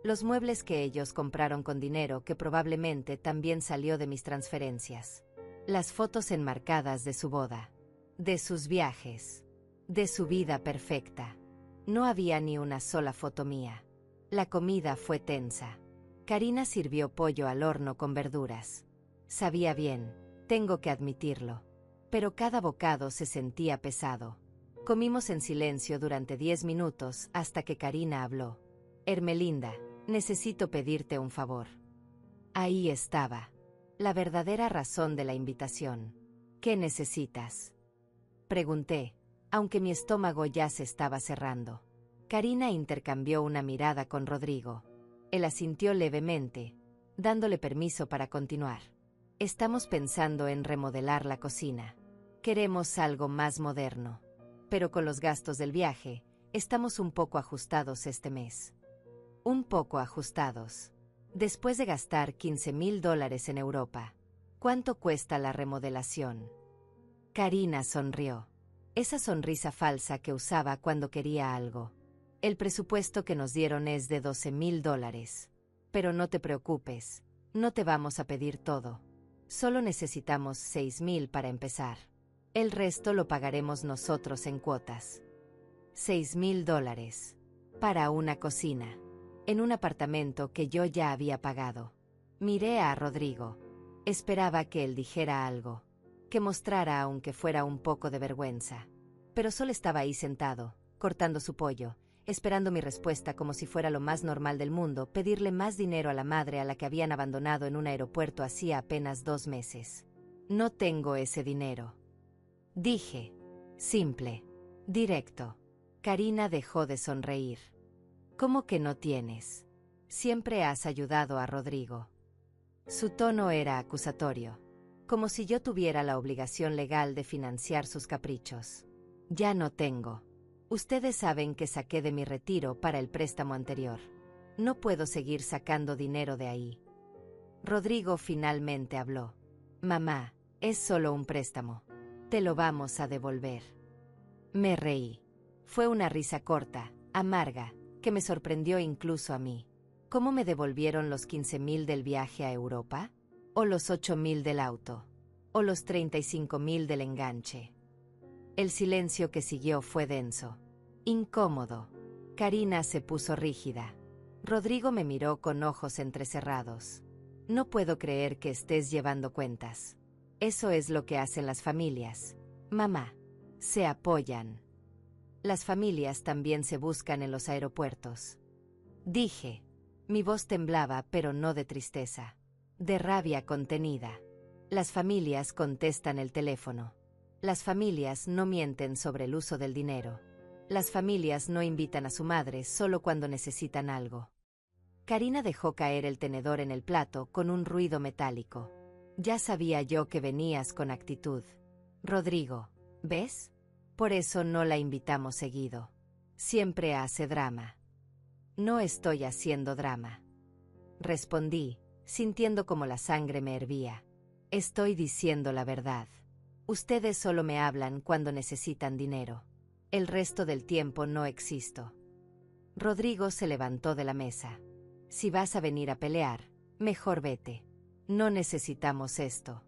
Los muebles que ellos compraron con dinero que probablemente también salió de mis transferencias. Las fotos enmarcadas de su boda, de sus viajes, de su vida perfecta. No había ni una sola foto mía. La comida fue tensa. Karina sirvió pollo al horno con verduras. Sabía bien, tengo que admitirlo. Pero cada bocado se sentía pesado. Comimos en silencio durante 10 minutos hasta que Karina habló. Hermelinda, necesito pedirte un favor. Ahí estaba. La verdadera razón de la invitación. ¿Qué necesitas?, pregunté, aunque mi estómago ya se estaba cerrando. Karina intercambió una mirada con Rodrigo. Él asintió levemente, dándole permiso para continuar. Estamos pensando en remodelar la cocina. Queremos algo más moderno. Pero con los gastos del viaje, estamos un poco ajustados este mes. Un poco ajustados. Después de gastar $15,000 en Europa. ¿Cuánto cuesta la remodelación? Karina sonrió. Esa sonrisa falsa que usaba cuando quería algo. El presupuesto que nos dieron es de $12,000. Pero no te preocupes, no te vamos a pedir todo. Solo necesitamos $6,000 para empezar. El resto lo pagaremos nosotros en cuotas. $6,000. Para una cocina. En un apartamento que yo ya había pagado. Miré a Rodrigo. Esperaba que él dijera algo. Que mostrara aunque fuera un poco de vergüenza. Pero solo estaba ahí sentado, cortando su pollo, esperando mi respuesta como si fuera lo más normal del mundo, pedirle más dinero a la madre a la que habían abandonado en un aeropuerto hacía apenas 2 meses. No tengo ese dinero. Dije. Simple. Directo. Karina dejó de sonreír. ¿Cómo que no tienes? Siempre has ayudado a Rodrigo. Su tono era acusatorio. Como si yo tuviera la obligación legal de financiar sus caprichos. Ya no tengo. Ustedes saben que saqué de mi retiro para el préstamo anterior. No puedo seguir sacando dinero de ahí. Rodrigo finalmente habló. Mamá, es solo un préstamo. Te lo vamos a devolver. Me reí. Fue una risa corta, amarga, que me sorprendió incluso a mí. ¿Cómo me devolvieron los 15,000 del viaje a Europa? ¿O los 8,000 del auto? ¿O los 35,000 del enganche? El silencio que siguió fue denso. Incómodo. Karina se puso rígida. Rodrigo me miró con ojos entrecerrados. No puedo creer que estés llevando cuentas. Eso es lo que hacen las familias. Mamá. Se apoyan. Las familias también se buscan en los aeropuertos. Dije. Mi voz temblaba, pero no de tristeza. De rabia contenida. Las familias contestan el teléfono. Las familias no mienten sobre el uso del dinero. Las familias no invitan a su madre solo cuando necesitan algo. Karina dejó caer el tenedor en el plato con un ruido metálico. Ya sabía yo que venías con actitud. Rodrigo, ¿ves? Por eso no la invitamos seguido. Siempre hace drama. No estoy haciendo drama. Respondí, sintiendo como la sangre me hervía. Estoy diciendo la verdad. Ustedes solo me hablan cuando necesitan dinero. El resto del tiempo no existo. Rodrigo se levantó de la mesa. Si vas a venir a pelear, mejor vete. No necesitamos esto.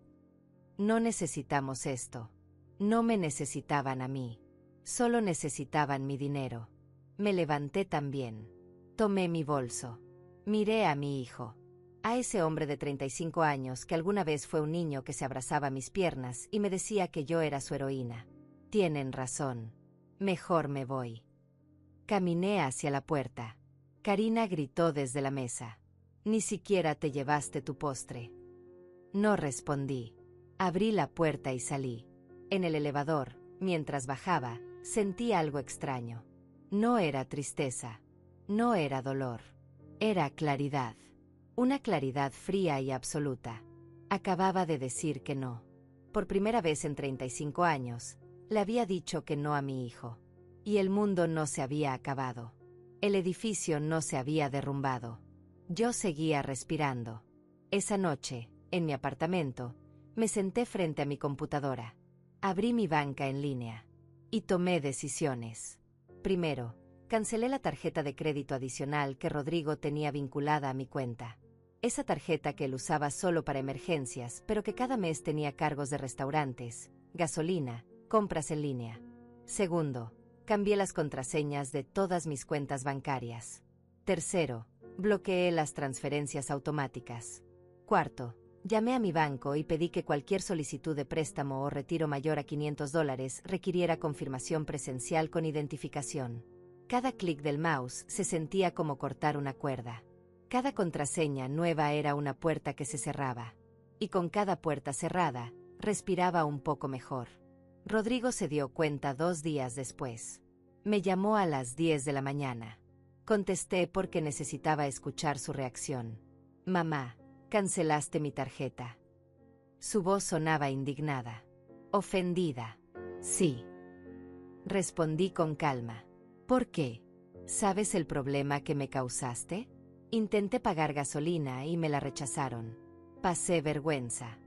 No necesitamos esto. No me necesitaban a mí. Solo necesitaban mi dinero. Me levanté también. Tomé mi bolso. Miré a mi hijo. A ese hombre de 35 años que alguna vez fue un niño que se abrazaba a mis piernas y me decía que yo era su heroína. Tienen razón. Mejor me voy. Caminé hacia la puerta. Karina gritó desde la mesa. Ni siquiera te llevaste tu postre. No respondí. Abrí la puerta y salí. En el elevador, mientras bajaba, sentí algo extraño. No era tristeza. No era dolor. Era claridad. Una claridad fría y absoluta. Acababa de decir que no. Por primera vez en 35 años, le había dicho que no a mi hijo. Y el mundo no se había acabado. El edificio no se había derrumbado. Yo seguía respirando. Esa noche, en mi apartamento, me senté frente a mi computadora. Abrí mi banca en línea. Y tomé decisiones. Primero, cancelé la tarjeta de crédito adicional que Rodrigo tenía vinculada a mi cuenta. Esa tarjeta que él usaba solo para emergencias, pero que cada mes tenía cargos de restaurantes, gasolina, compras en línea. Segundo, cambié las contraseñas de todas mis cuentas bancarias. Tercero, bloqueé las transferencias automáticas. Cuarto, llamé a mi banco y pedí que cualquier solicitud de préstamo o retiro mayor a $500 requiriera confirmación presencial con identificación. Cada clic del mouse se sentía como cortar una cuerda. Cada contraseña nueva era una puerta que se cerraba. Y con cada puerta cerrada, respiraba un poco mejor. Rodrigo se dio cuenta 2 días después. Me llamó a las 10 de la mañana. Contesté porque necesitaba escuchar su reacción. Mamá, cancelaste mi tarjeta. Su voz sonaba indignada. Ofendida. Sí. Respondí con calma. ¿Por qué? ¿Sabes el problema que me causaste? Intenté pagar gasolina y me la rechazaron. Pasé vergüenza.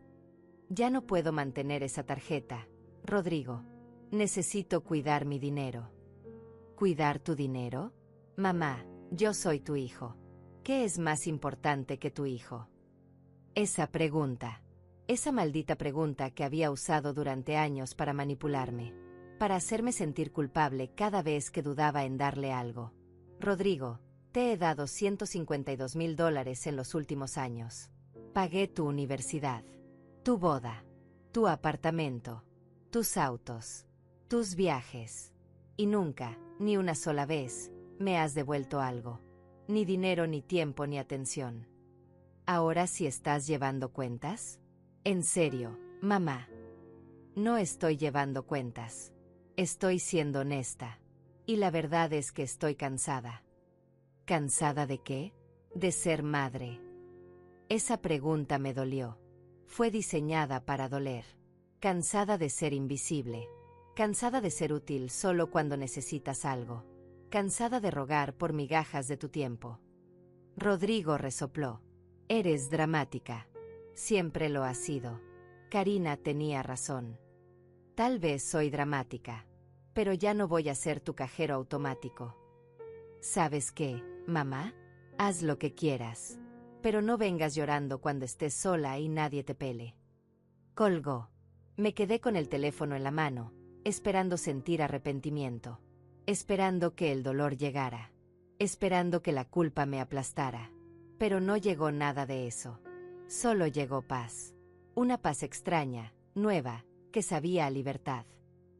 Ya no puedo mantener esa tarjeta, Rodrigo. Necesito cuidar mi dinero. ¿Cuidar tu dinero? Mamá, yo soy tu hijo. ¿Qué es más importante que tu hijo? Esa pregunta. Esa maldita pregunta que había usado durante años para manipularme. Para hacerme sentir culpable cada vez que dudaba en darle algo. Rodrigo, te he dado $152,000 en los últimos años. Pagué tu universidad, tu boda, tu apartamento, tus autos, tus viajes. Y nunca, ni una sola vez, me has devuelto algo. Ni dinero, ni tiempo, ni atención. ¿Ahora sí estás llevando cuentas? En serio, mamá. No estoy llevando cuentas. Estoy siendo honesta. Y la verdad es que estoy cansada. ¿Cansada de qué? De ser madre. Esa pregunta me dolió. Fue diseñada para doler. Cansada de ser invisible. Cansada de ser útil solo cuando necesitas algo. Cansada de rogar por migajas de tu tiempo. Rodrigo resopló. Eres dramática. Siempre lo has sido. Karina tenía razón. Tal vez soy dramática, pero ya no voy a ser tu cajero automático. ¿Sabes qué, mamá? Haz lo que quieras, pero no vengas llorando cuando estés sola y nadie te pele. Colgó. Me quedé con el teléfono en la mano, esperando sentir arrepentimiento, esperando que el dolor llegara, esperando que la culpa me aplastara. Pero no llegó nada de eso. Solo llegó paz. Una paz extraña, nueva, que sabía a libertad.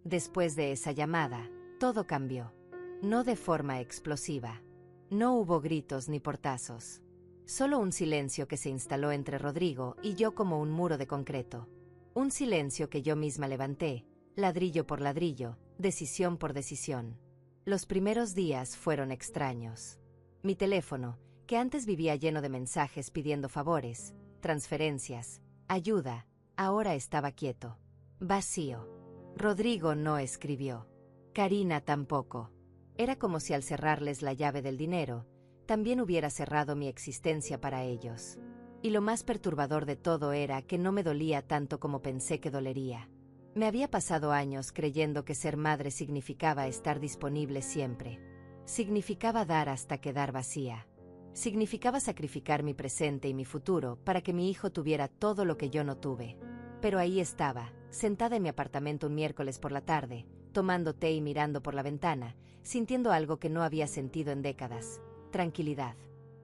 Después de esa llamada, todo cambió. No de forma explosiva. No hubo gritos ni portazos. Solo un silencio que se instaló entre Rodrigo y yo como un muro de concreto. Un silencio que yo misma levanté, ladrillo por ladrillo, decisión por decisión. Los primeros días fueron extraños. Mi teléfono, que antes vivía lleno de mensajes pidiendo favores, transferencias, ayuda, ahora estaba quieto. Vacío. Rodrigo no escribió. Karina tampoco. Era como si al cerrarles la llave del dinero, también hubiera cerrado mi existencia para ellos. Y lo más perturbador de todo era que no me dolía tanto como pensé que dolería. Me había pasado años creyendo que ser madre significaba estar disponible siempre. Significaba dar hasta quedar vacía. Significaba sacrificar mi presente y mi futuro para que mi hijo tuviera todo lo que yo no tuve. Pero ahí estaba, sentada en mi apartamento un miércoles por la tarde, tomando té y mirando por la ventana, sintiendo algo que no había sentido en décadas: tranquilidad.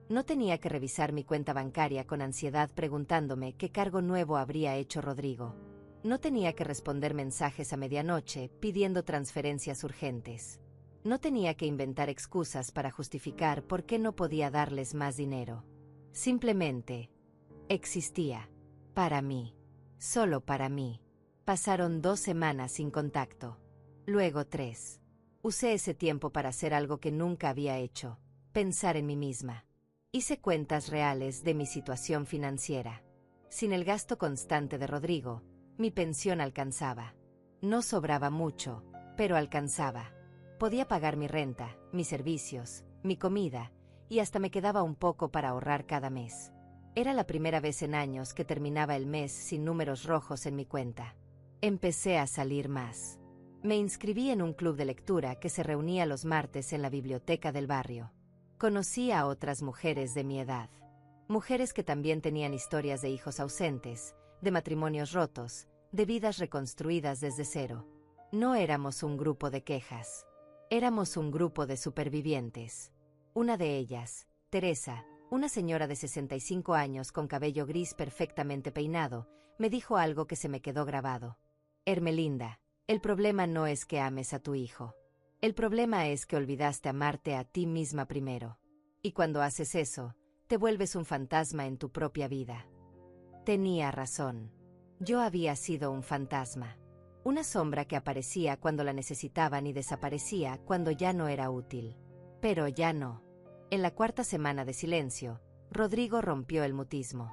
No tenía que revisar mi cuenta bancaria con ansiedad preguntándome qué cargo nuevo habría hecho Rodrigo. No tenía que responder mensajes a medianoche pidiendo transferencias urgentes. No tenía que inventar excusas para justificar por qué no podía darles más dinero. Simplemente existía. Para mí. Solo para mí. Pasaron 2 semanas sin contacto. Luego 3. Usé ese tiempo para hacer algo que nunca había hecho: pensar en mí misma. Hice cuentas reales de mi situación financiera. Sin el gasto constante de Rodrigo, mi pensión alcanzaba. No sobraba mucho, pero alcanzaba. Podía pagar mi renta, mis servicios, mi comida, y hasta me quedaba un poco para ahorrar cada mes. Era la primera vez en años que terminaba el mes sin números rojos en mi cuenta. Empecé a salir más. Me inscribí en un club de lectura que se reunía los martes en la biblioteca del barrio. Conocí a otras mujeres de mi edad. Mujeres que también tenían historias de hijos ausentes, de matrimonios rotos, de vidas reconstruidas desde cero. No éramos un grupo de quejas. Éramos un grupo de supervivientes. Una de ellas, Teresa, una señora de 65 años con cabello gris perfectamente peinado, me dijo algo que se me quedó grabado. Hermelinda, el problema no es que ames a tu hijo. El problema es que olvidaste amarte a ti misma primero. Y cuando haces eso, te vuelves un fantasma en tu propia vida. Tenía razón. Yo había sido un fantasma. Una sombra que aparecía cuando la necesitaban y desaparecía cuando ya no era útil. Pero ya no. En la 4ª semana de silencio, Rodrigo rompió el mutismo.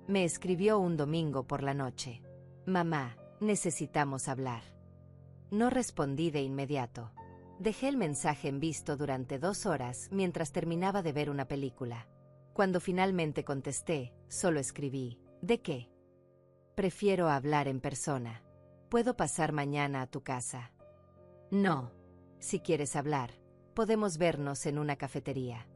Me escribió un domingo por la noche: «Mamá, necesitamos hablar». No respondí de inmediato. Dejé el mensaje en visto durante 2 horas mientras terminaba de ver una película. Cuando finalmente contesté, solo escribí: «¿De qué? Prefiero hablar en persona. ¿Puedo pasar mañana a tu casa?» «No. Si quieres hablar, podemos vernos en una cafetería».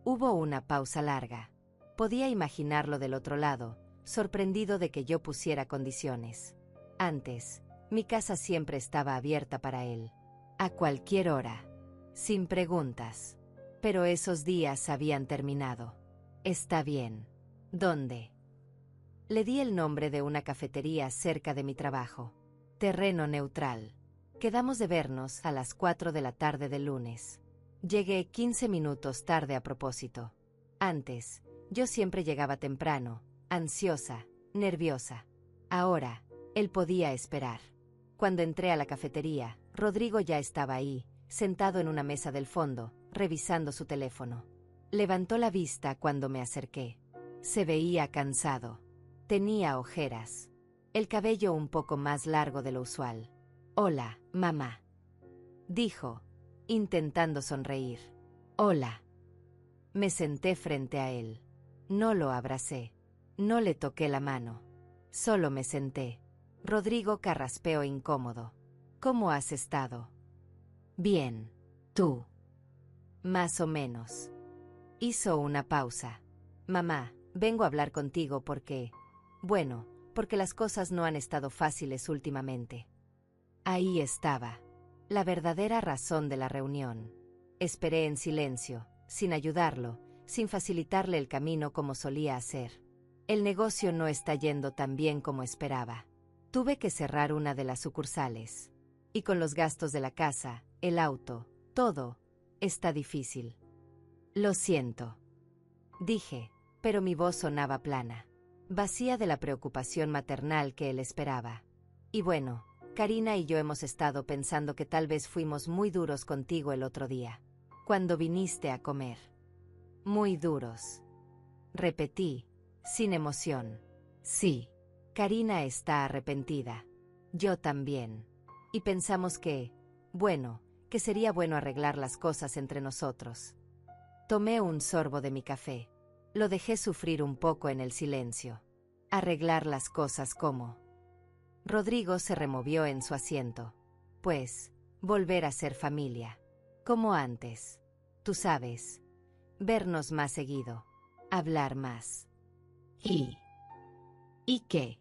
Hubo una pausa larga. Podía imaginarlo del otro lado, sorprendido de que yo pusiera condiciones. Antes, mi casa siempre estaba abierta para él. A cualquier hora. Sin preguntas. Pero esos días habían terminado. «Está bien. ¿Dónde?» Le di el nombre de una cafetería cerca de mi trabajo. Terreno Neutral. Quedamos de vernos a las 4 de la tarde del lunes. Llegué 15 minutos tarde a propósito. Antes, yo siempre llegaba temprano, ansiosa, nerviosa. Ahora, él podía esperar. Cuando entré a la cafetería, Rodrigo ya estaba ahí, sentado en una mesa del fondo, revisando su teléfono. Levantó la vista cuando me acerqué. Se veía cansado. Tenía ojeras. El cabello un poco más largo de lo usual. «Hola, mamá», dijo, intentando sonreír. «Hola». Me senté frente a él. No lo abracé. No le toqué la mano. Solo me senté. Rodrigo carraspeó incómodo. «¿Cómo has estado?» «Bien. ¿Tú?» «Más o menos». Hizo una pausa. «Mamá, vengo a hablar contigo porque... Bueno, porque las cosas no han estado fáciles últimamente». Ahí estaba. La verdadera razón de la reunión. Esperé en silencio, sin ayudarlo, sin facilitarle el camino como solía hacer. El negocio no está yendo tan bien como esperaba. Tuve que cerrar una de las sucursales. Y con los gastos de la casa, el auto, todo, está difícil. «Lo siento», dije, pero mi voz sonaba plana, vacía de la preocupación maternal que él esperaba. «Y bueno, Karina y yo hemos estado pensando que tal vez fuimos muy duros contigo el otro día, cuando viniste a comer». «Muy duros», repetí, sin emoción. «Sí, Karina está arrepentida. Yo también. Y pensamos que, bueno, que sería bueno arreglar las cosas entre nosotros». Tomé un sorbo de mi café. Lo dejé sufrir un poco en el silencio. Arreglar las cosas como. Rodrigo se removió en su asiento. Pues, volver a ser familia. Como antes. Tú sabes. Vernos más seguido. Hablar más. ¿Y qué?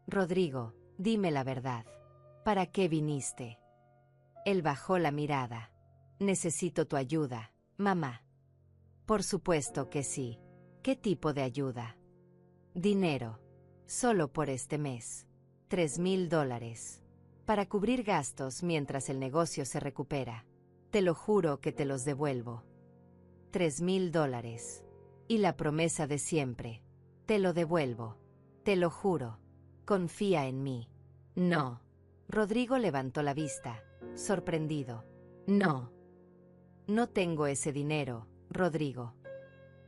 Rodrigo, dime la verdad. ¿Para qué viniste? Él bajó la mirada. Necesito tu ayuda, mamá. Por supuesto que sí. ¿Qué tipo de ayuda? Dinero. Solo por este mes. $3,000. Para cubrir gastos mientras el negocio se recupera. Te lo juro que te los devuelvo. $3,000. Y la promesa de siempre. Te lo devuelvo. Te lo juro. Confía en mí. No. Rodrigo levantó la vista, sorprendido. No. No tengo ese dinero, Rodrigo.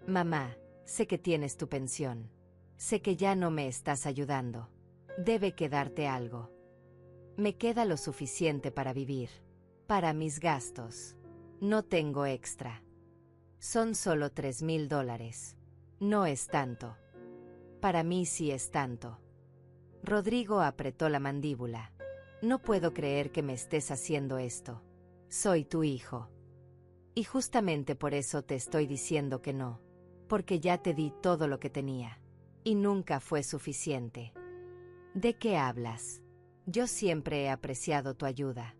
Mamá, sé que tienes tu pensión. Sé que ya no me estás ayudando. Debe quedarte algo. Me queda lo suficiente para vivir. Para mis gastos. No tengo extra. Son solo $3,000. No es tanto. Para mí sí es tanto. Rodrigo apretó la mandíbula. No puedo creer que me estés haciendo esto. Soy tu hijo. Y justamente por eso te estoy diciendo que no. Porque ya te di todo lo que tenía. Y nunca fue suficiente. ¿De qué hablas? Yo siempre he apreciado tu ayuda.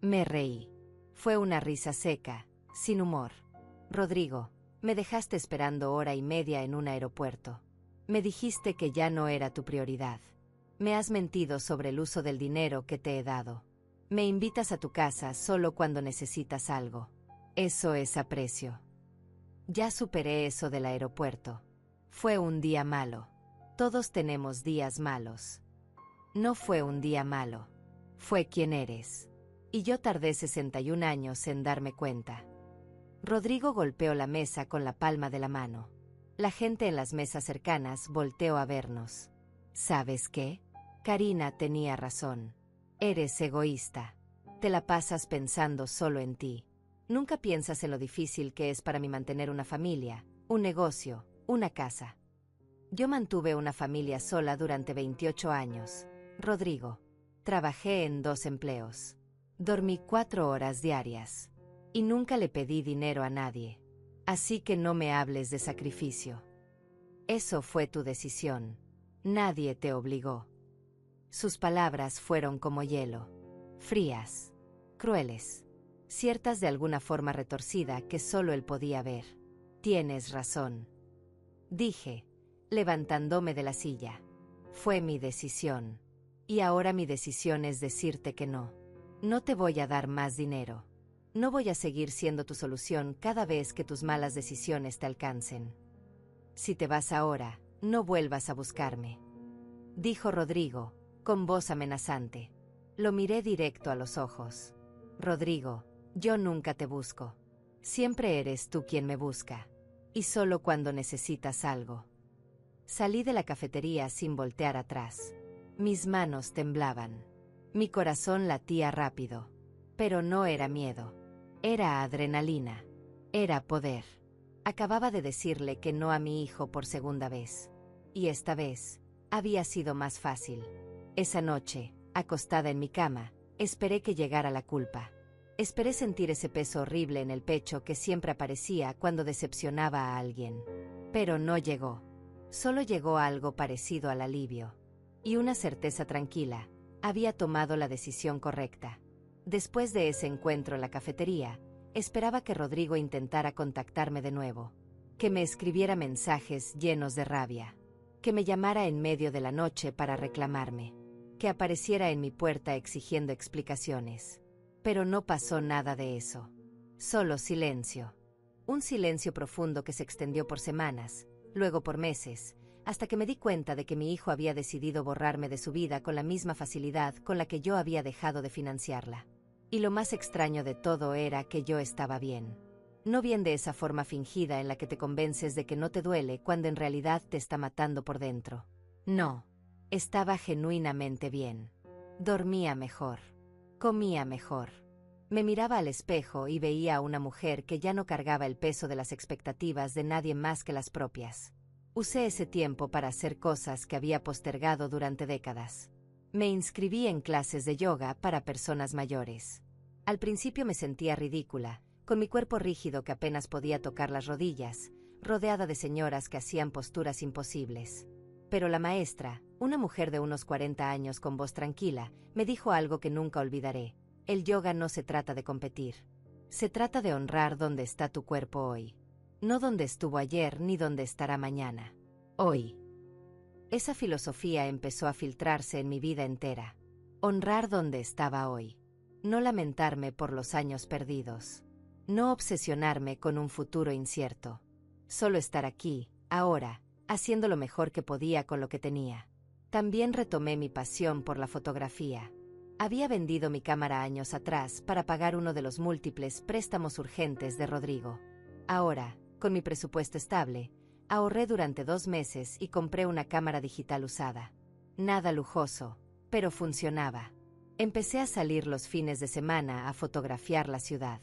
Me reí. Fue una risa seca, sin humor. Rodrigo, me dejaste esperando 1 hora y media en un aeropuerto. Me dijiste que ya no era tu prioridad. Me has mentido sobre el uso del dinero que te he dado. Me invitas a tu casa solo cuando necesitas algo. Eso es aprecio. Ya superé eso del aeropuerto. Fue un día malo. Todos tenemos días malos. No fue un día malo. Fue quien eres. Y yo tardé 61 años en darme cuenta. Rodrigo golpeó la mesa con la palma de la mano. La gente en las mesas cercanas volteó a vernos. ¿Sabes qué? Karina tenía razón. Eres egoísta. Te la pasas pensando solo en ti. Nunca piensas en lo difícil que es para mí mantener una familia, un negocio, una casa. Yo mantuve una familia sola durante 28 años. Rodrigo. Trabajé en 2 empleos. Dormí 4 horas diarias. Y nunca le pedí dinero a nadie. Así que no me hables de sacrificio. Eso fue tu decisión. Nadie te obligó. Sus palabras fueron como hielo. Frías. Crueles. Ciertas de alguna forma retorcida que solo él podía ver. Tienes razón. Dije, levantándome de la silla. Fue mi decisión. Y ahora mi decisión es decirte que no. No te voy a dar más dinero. No voy a seguir siendo tu solución cada vez que tus malas decisiones te alcancen. Si te vas ahora, no vuelvas a buscarme. Dijo Rodrigo, con voz amenazante. Lo miré directo a los ojos. Rodrigo, yo nunca te busco. Siempre eres tú quien me busca. Y solo cuando necesitas algo. Salí de la cafetería sin voltear atrás. Mis manos temblaban. Mi corazón latía rápido. Pero no era miedo. Era adrenalina. Era poder. Acababa de decirle que no a mi hijo por segunda vez. Y esta vez, había sido más fácil. Esa noche, acostada en mi cama, esperé que llegara la culpa. Esperé sentir ese peso horrible en el pecho que siempre aparecía cuando decepcionaba a alguien. Pero no llegó. Solo llegó algo parecido al alivio. Y una certeza tranquila. Había tomado la decisión correcta. Después de ese encuentro en la cafetería, esperaba que Rodrigo intentara contactarme de nuevo. Que me escribiera mensajes llenos de rabia. Que me llamara en medio de la noche para reclamarme. Que apareciera en mi puerta exigiendo explicaciones. Pero no pasó nada de eso. Solo silencio. Un silencio profundo que se extendió por semanas, luego por meses, hasta que me di cuenta de que mi hijo había decidido borrarme de su vida con la misma facilidad con la que yo había dejado de financiarla. Y lo más extraño de todo era que yo estaba bien. No bien de esa forma fingida en la que te convences de que no te duele cuando en realidad te está matando por dentro. No. Estaba genuinamente bien. Dormía mejor. Comía mejor. Me miraba al espejo y veía a una mujer que ya no cargaba el peso de las expectativas de nadie más que las propias. Usé ese tiempo para hacer cosas que había postergado durante décadas. Me inscribí en clases de yoga para personas mayores. Al principio me sentía ridícula, con mi cuerpo rígido que apenas podía tocar las rodillas, rodeada de señoras que hacían posturas imposibles. Pero la maestra, una mujer de unos 40 años con voz tranquila, me dijo algo que nunca olvidaré. El yoga no se trata de competir. Se trata de honrar dónde está tu cuerpo hoy. No donde estuvo ayer ni donde estará mañana. Hoy. Esa filosofía empezó a filtrarse en mi vida entera. Honrar donde estaba hoy. No lamentarme por los años perdidos. No obsesionarme con un futuro incierto. Solo estar aquí, ahora, haciendo lo mejor que podía con lo que tenía. También retomé mi pasión por la fotografía. Había vendido mi cámara años atrás para pagar uno de los múltiples préstamos urgentes de Rodrigo. Ahora, con mi presupuesto estable, ahorré durante 2 meses y compré una cámara digital usada. Nada lujoso, pero funcionaba. Empecé a salir los fines de semana a fotografiar la ciudad.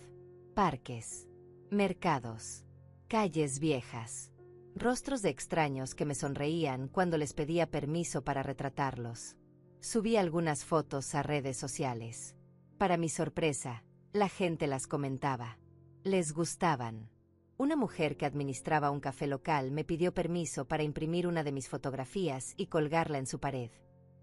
Parques, mercados, calles viejas, rostros de extraños que me sonreían cuando les pedía permiso para retratarlos. Subí algunas fotos a redes sociales. Para mi sorpresa, la gente las comentaba. Les gustaban. Una mujer que administraba un café local me pidió permiso para imprimir una de mis fotografías y colgarla en su pared.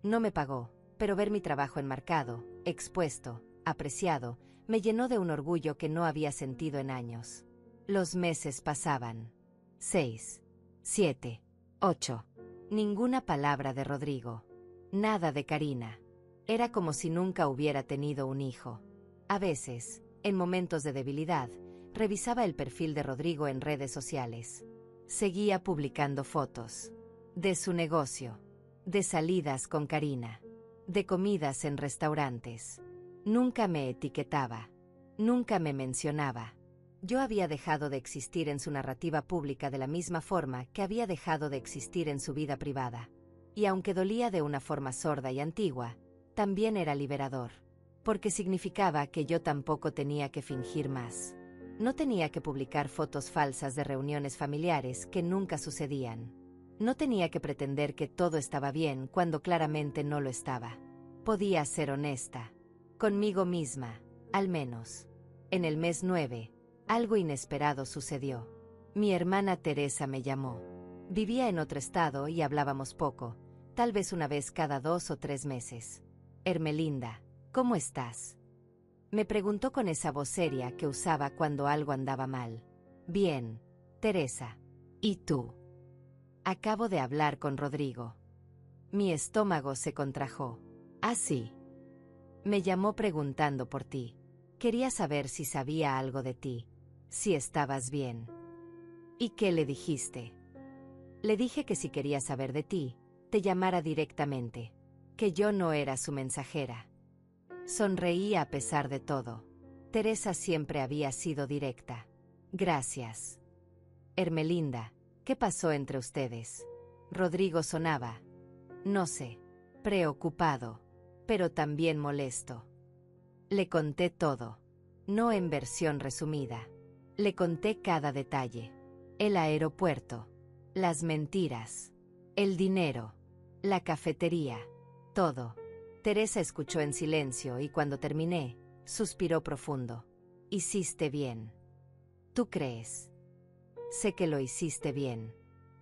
No me pagó, pero ver mi trabajo enmarcado, expuesto, apreciado, me llenó de un orgullo que no había sentido en años. Los meses pasaban. 6, 7, 8. Ninguna palabra de Rodrigo. Nada de Karina. Era como si nunca hubiera tenido un hijo. A veces, en momentos de debilidad, revisaba el perfil de Rodrigo en redes sociales. Seguía publicando fotos. De su negocio. De salidas con Karina. De comidas en restaurantes. Nunca me etiquetaba. Nunca me mencionaba. Yo había dejado de existir en su narrativa pública de la misma forma que había dejado de existir en su vida privada. Y aunque dolía de una forma sorda y antigua, también era liberador. Porque significaba que yo tampoco tenía que fingir más. No tenía que publicar fotos falsas de reuniones familiares que nunca sucedían. No tenía que pretender que todo estaba bien cuando claramente no lo estaba. Podía ser honesta. Conmigo misma, al menos. En el mes 9, algo inesperado sucedió. Mi hermana Teresa me llamó. Vivía en otro estado y hablábamos poco, tal vez una vez cada 2 o 3 meses. Hermelinda, ¿cómo estás? Me preguntó con esa voz seria que usaba cuando algo andaba mal. Bien, Teresa. ¿Y tú? Acabo de hablar con Rodrigo. Mi estómago se contrajo. Ah, sí. Me llamó preguntando por ti. Quería saber si sabía algo de ti, si estabas bien. ¿Y qué le dijiste? Le dije que si quería saber de ti, te llamara directamente, que yo no era su mensajera. Sonreí a pesar de todo. Teresa siempre había sido directa. Gracias. Hermelinda, ¿qué pasó entre ustedes? Rodrigo sonaba, no sé, preocupado, pero también molesto. Le conté todo, no en versión resumida. Le conté cada detalle. El aeropuerto, las mentiras, el dinero, la cafetería, todo. Teresa escuchó en silencio y cuando terminé, suspiró profundo. Hiciste bien. ¿Tú crees? Sé que lo hiciste bien.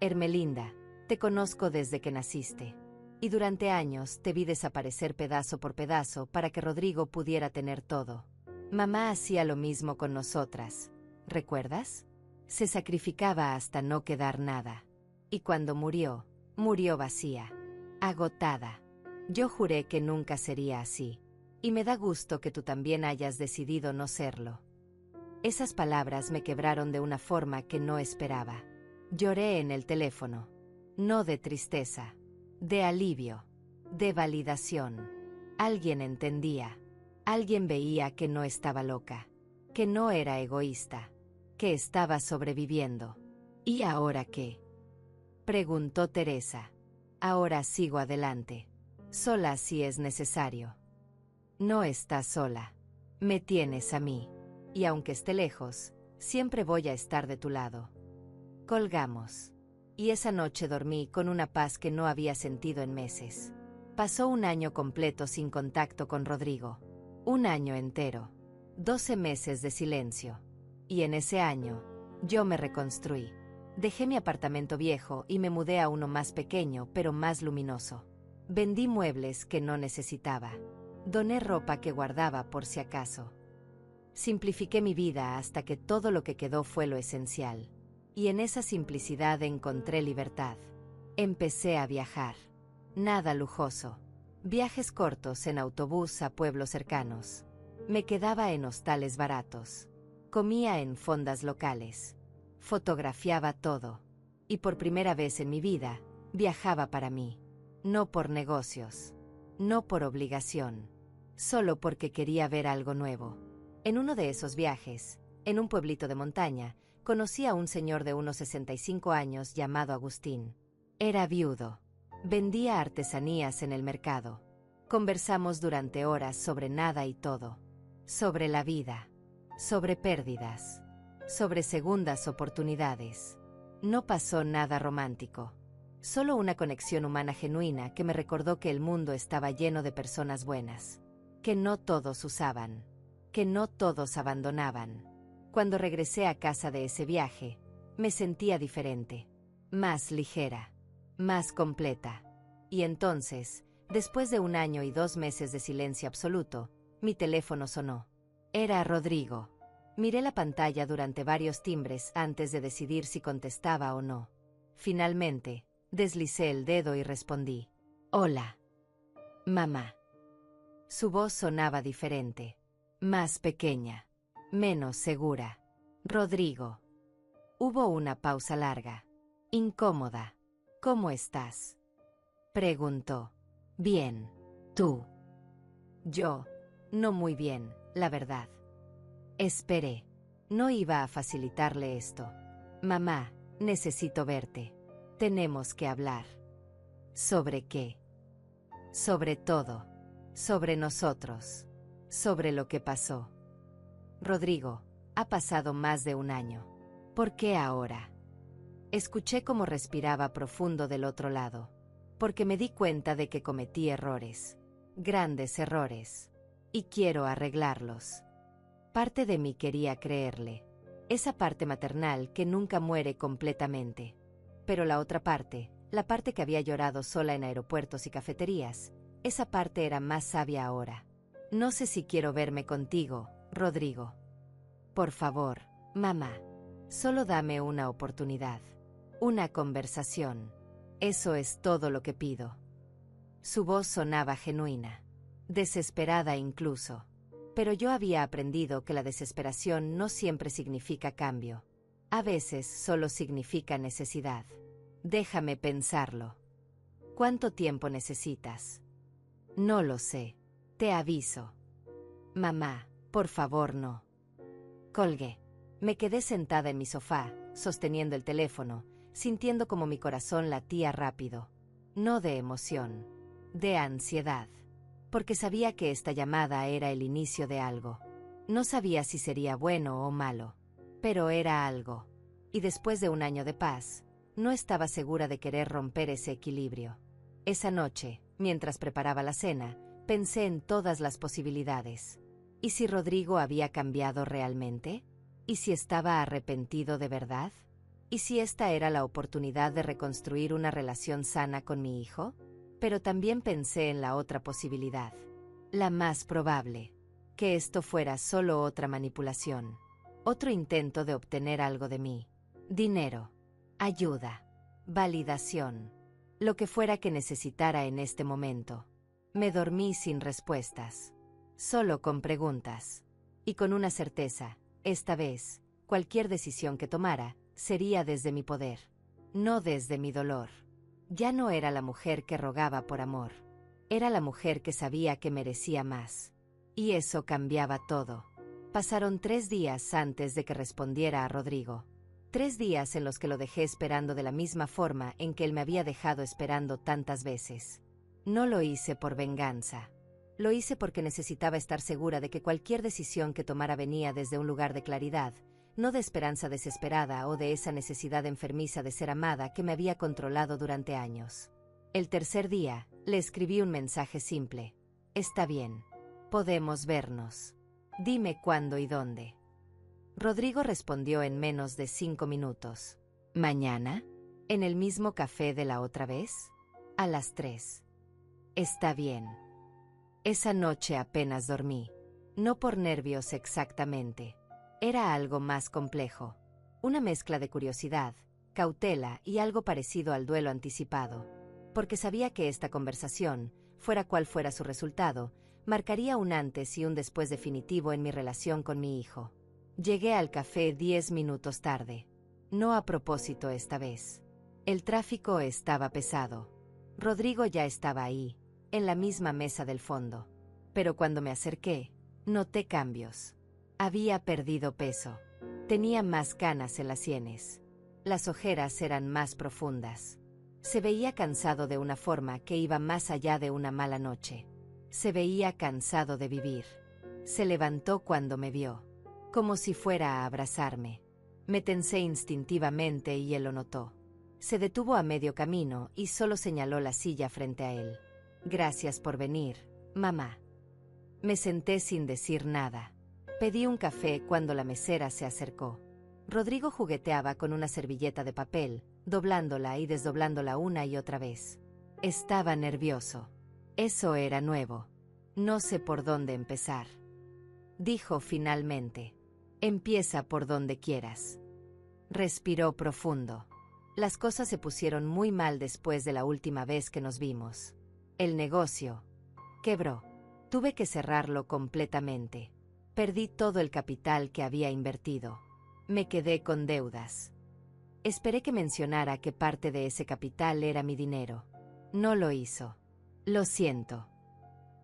Hermelinda, te conozco desde que naciste. Y durante años te vi desaparecer pedazo por pedazo para que Rodrigo pudiera tener todo. Mamá hacía lo mismo con nosotras. ¿Recuerdas? Se sacrificaba hasta no quedar nada. Y cuando murió, murió vacía, agotada. Yo juré que nunca sería así. Y me da gusto que tú también hayas decidido no serlo. Esas palabras me quebraron de una forma que no esperaba. Lloré en el teléfono. No de tristeza. De alivio. De validación. Alguien entendía. Alguien veía que no estaba loca. Que no era egoísta. Que estaba sobreviviendo. ¿Y ahora qué? Preguntó Teresa. Ahora sigo adelante. Sola si es necesario. No estás sola. Me tienes a mí. Y aunque esté lejos, siempre voy a estar de tu lado. Colgamos. Y esa noche dormí con una paz que no había sentido en meses. Pasó un año completo sin contacto con Rodrigo. Un año entero. 12 meses de silencio. Y en ese año, yo me reconstruí. Dejé mi apartamento viejo y me mudé a uno más pequeño pero más luminoso. Vendí muebles que no necesitaba. Doné ropa que guardaba por si acaso. Simplifiqué mi vida hasta que todo lo que quedó fue lo esencial. Y en esa simplicidad encontré libertad. Empecé a viajar. Nada lujoso. Viajes cortos en autobús a pueblos cercanos. Me quedaba en hostales baratos. Comía en fondas locales. Fotografiaba todo. Y por primera vez en mi vida, viajaba para mí. No por negocios. No por obligación. Solo porque quería ver algo nuevo. En uno de esos viajes, en un pueblito de montaña, conocí a un señor de unos 65 años llamado Agustín. Era viudo. Vendía artesanías en el mercado. Conversamos durante horas sobre nada y todo. Sobre la vida. Sobre pérdidas. Sobre segundas oportunidades. No pasó nada romántico. Solo una conexión humana genuina que me recordó que el mundo estaba lleno de personas buenas. Que no todos usaban. Que no todos abandonaban. Cuando regresé a casa de ese viaje, me sentía diferente. Más ligera. Más completa. Y entonces, después de un año y 2 meses de silencio absoluto, mi teléfono sonó. Era Rodrigo. Miré la pantalla durante varios timbres antes de decidir si contestaba o no. Finalmente, deslicé el dedo y respondí. Hola. Mamá. Su voz sonaba diferente. Más pequeña. Menos segura. Rodrigo. Hubo una pausa larga. Incómoda. ¿Cómo estás? Preguntó. Bien. ¿Tú? Yo. No muy bien, la verdad. Esperé. No iba a facilitarle esto. Mamá, necesito verte. Tenemos que hablar. ¿Sobre qué? Sobre todo. Sobre nosotros. Sobre lo que pasó. Rodrigo, ha pasado más de un año. ¿Por qué ahora? Escuché cómo respiraba profundo del otro lado. Porque me di cuenta de que cometí errores. Grandes errores. Y quiero arreglarlos. Parte de mí quería creerle. Esa parte maternal que nunca muere completamente. Pero la otra parte, la parte que había llorado sola en aeropuertos y cafeterías, esa parte era más sabia ahora. No sé si quiero verme contigo, Rodrigo. Por favor, mamá. Solo dame una oportunidad. Una conversación. Eso es todo lo que pido. Su voz sonaba genuina. Desesperada incluso. Pero yo había aprendido que la desesperación no siempre significa cambio. A veces solo significa necesidad. Déjame pensarlo. ¿Cuánto tiempo necesitas? No lo sé. Te aviso. Mamá, por favor no. Colgué. Me quedé sentada en mi sofá, sosteniendo el teléfono, sintiendo como mi corazón latía rápido. No de emoción. De ansiedad. Porque sabía que esta llamada era el inicio de algo. No sabía si sería bueno o malo. Pero era algo. Y después de un año de paz, no estaba segura de querer romper ese equilibrio. Esa noche, mientras preparaba la cena, pensé en todas las posibilidades. ¿Y si Rodrigo había cambiado realmente? ¿Y si estaba arrepentido de verdad? ¿Y si esta era la oportunidad de reconstruir una relación sana con mi hijo? Pero también pensé en la otra posibilidad. La más probable. Que esto fuera solo otra manipulación. Otro intento de obtener algo de mí. Dinero. Ayuda. Validación. Lo que fuera que necesitara en este momento. Me dormí sin respuestas. Solo con preguntas. Y con una certeza, esta vez, cualquier decisión que tomara, sería desde mi poder. No desde mi dolor. Ya no era la mujer que rogaba por amor. Era la mujer que sabía que merecía más. Y eso cambiaba todo. Pasaron 3 días antes de que respondiera a Rodrigo. 3 días en los que lo dejé esperando de la misma forma en que él me había dejado esperando tantas veces. No lo hice por venganza. Lo hice porque necesitaba estar segura de que cualquier decisión que tomara venía desde un lugar de claridad, no de esperanza desesperada o de esa necesidad enfermiza de ser amada que me había controlado durante años. El tercer día, le escribí un mensaje simple. Está bien. Podemos vernos. Dime cuándo y dónde. Rodrigo respondió en menos de 5 minutos. ¿Mañana? ¿En el mismo café de la otra vez? A las 3. Está bien. Esa noche apenas dormí. No por nervios exactamente. Era algo más complejo. Una mezcla de curiosidad, cautela y algo parecido al duelo anticipado. Porque sabía que esta conversación, fuera cual fuera su resultado, marcaría un antes y un después definitivo en mi relación con mi hijo. Llegué al café 10 minutos tarde. No a propósito esta vez. El tráfico estaba pesado. Rodrigo ya estaba ahí, en la misma mesa del fondo. Pero cuando me acerqué, noté cambios. Había perdido peso. Tenía más canas en las sienes. Las ojeras eran más profundas. Se veía cansado de una forma que iba más allá de una mala noche. Se veía cansado de vivir. Se levantó cuando me vio, como si fuera a abrazarme. Me tensé instintivamente y él lo notó. Se detuvo a medio camino y solo señaló la silla frente a él. Gracias por venir, mamá. Me senté sin decir nada. Pedí un café cuando la mesera se acercó. Rodrigo jugueteaba con una servilleta de papel, doblándola y desdoblándola una y otra vez. Estaba nervioso. Eso era nuevo. No sé por dónde empezar. Dijo finalmente. Empieza por donde quieras. Respiró profundo. Las cosas se pusieron muy mal después de la última vez que nos vimos. El negocio quebró. Tuve que cerrarlo completamente. Perdí todo el capital que había invertido. Me quedé con deudas. Esperé que mencionara que parte de ese capital era mi dinero. No lo hizo. Lo siento.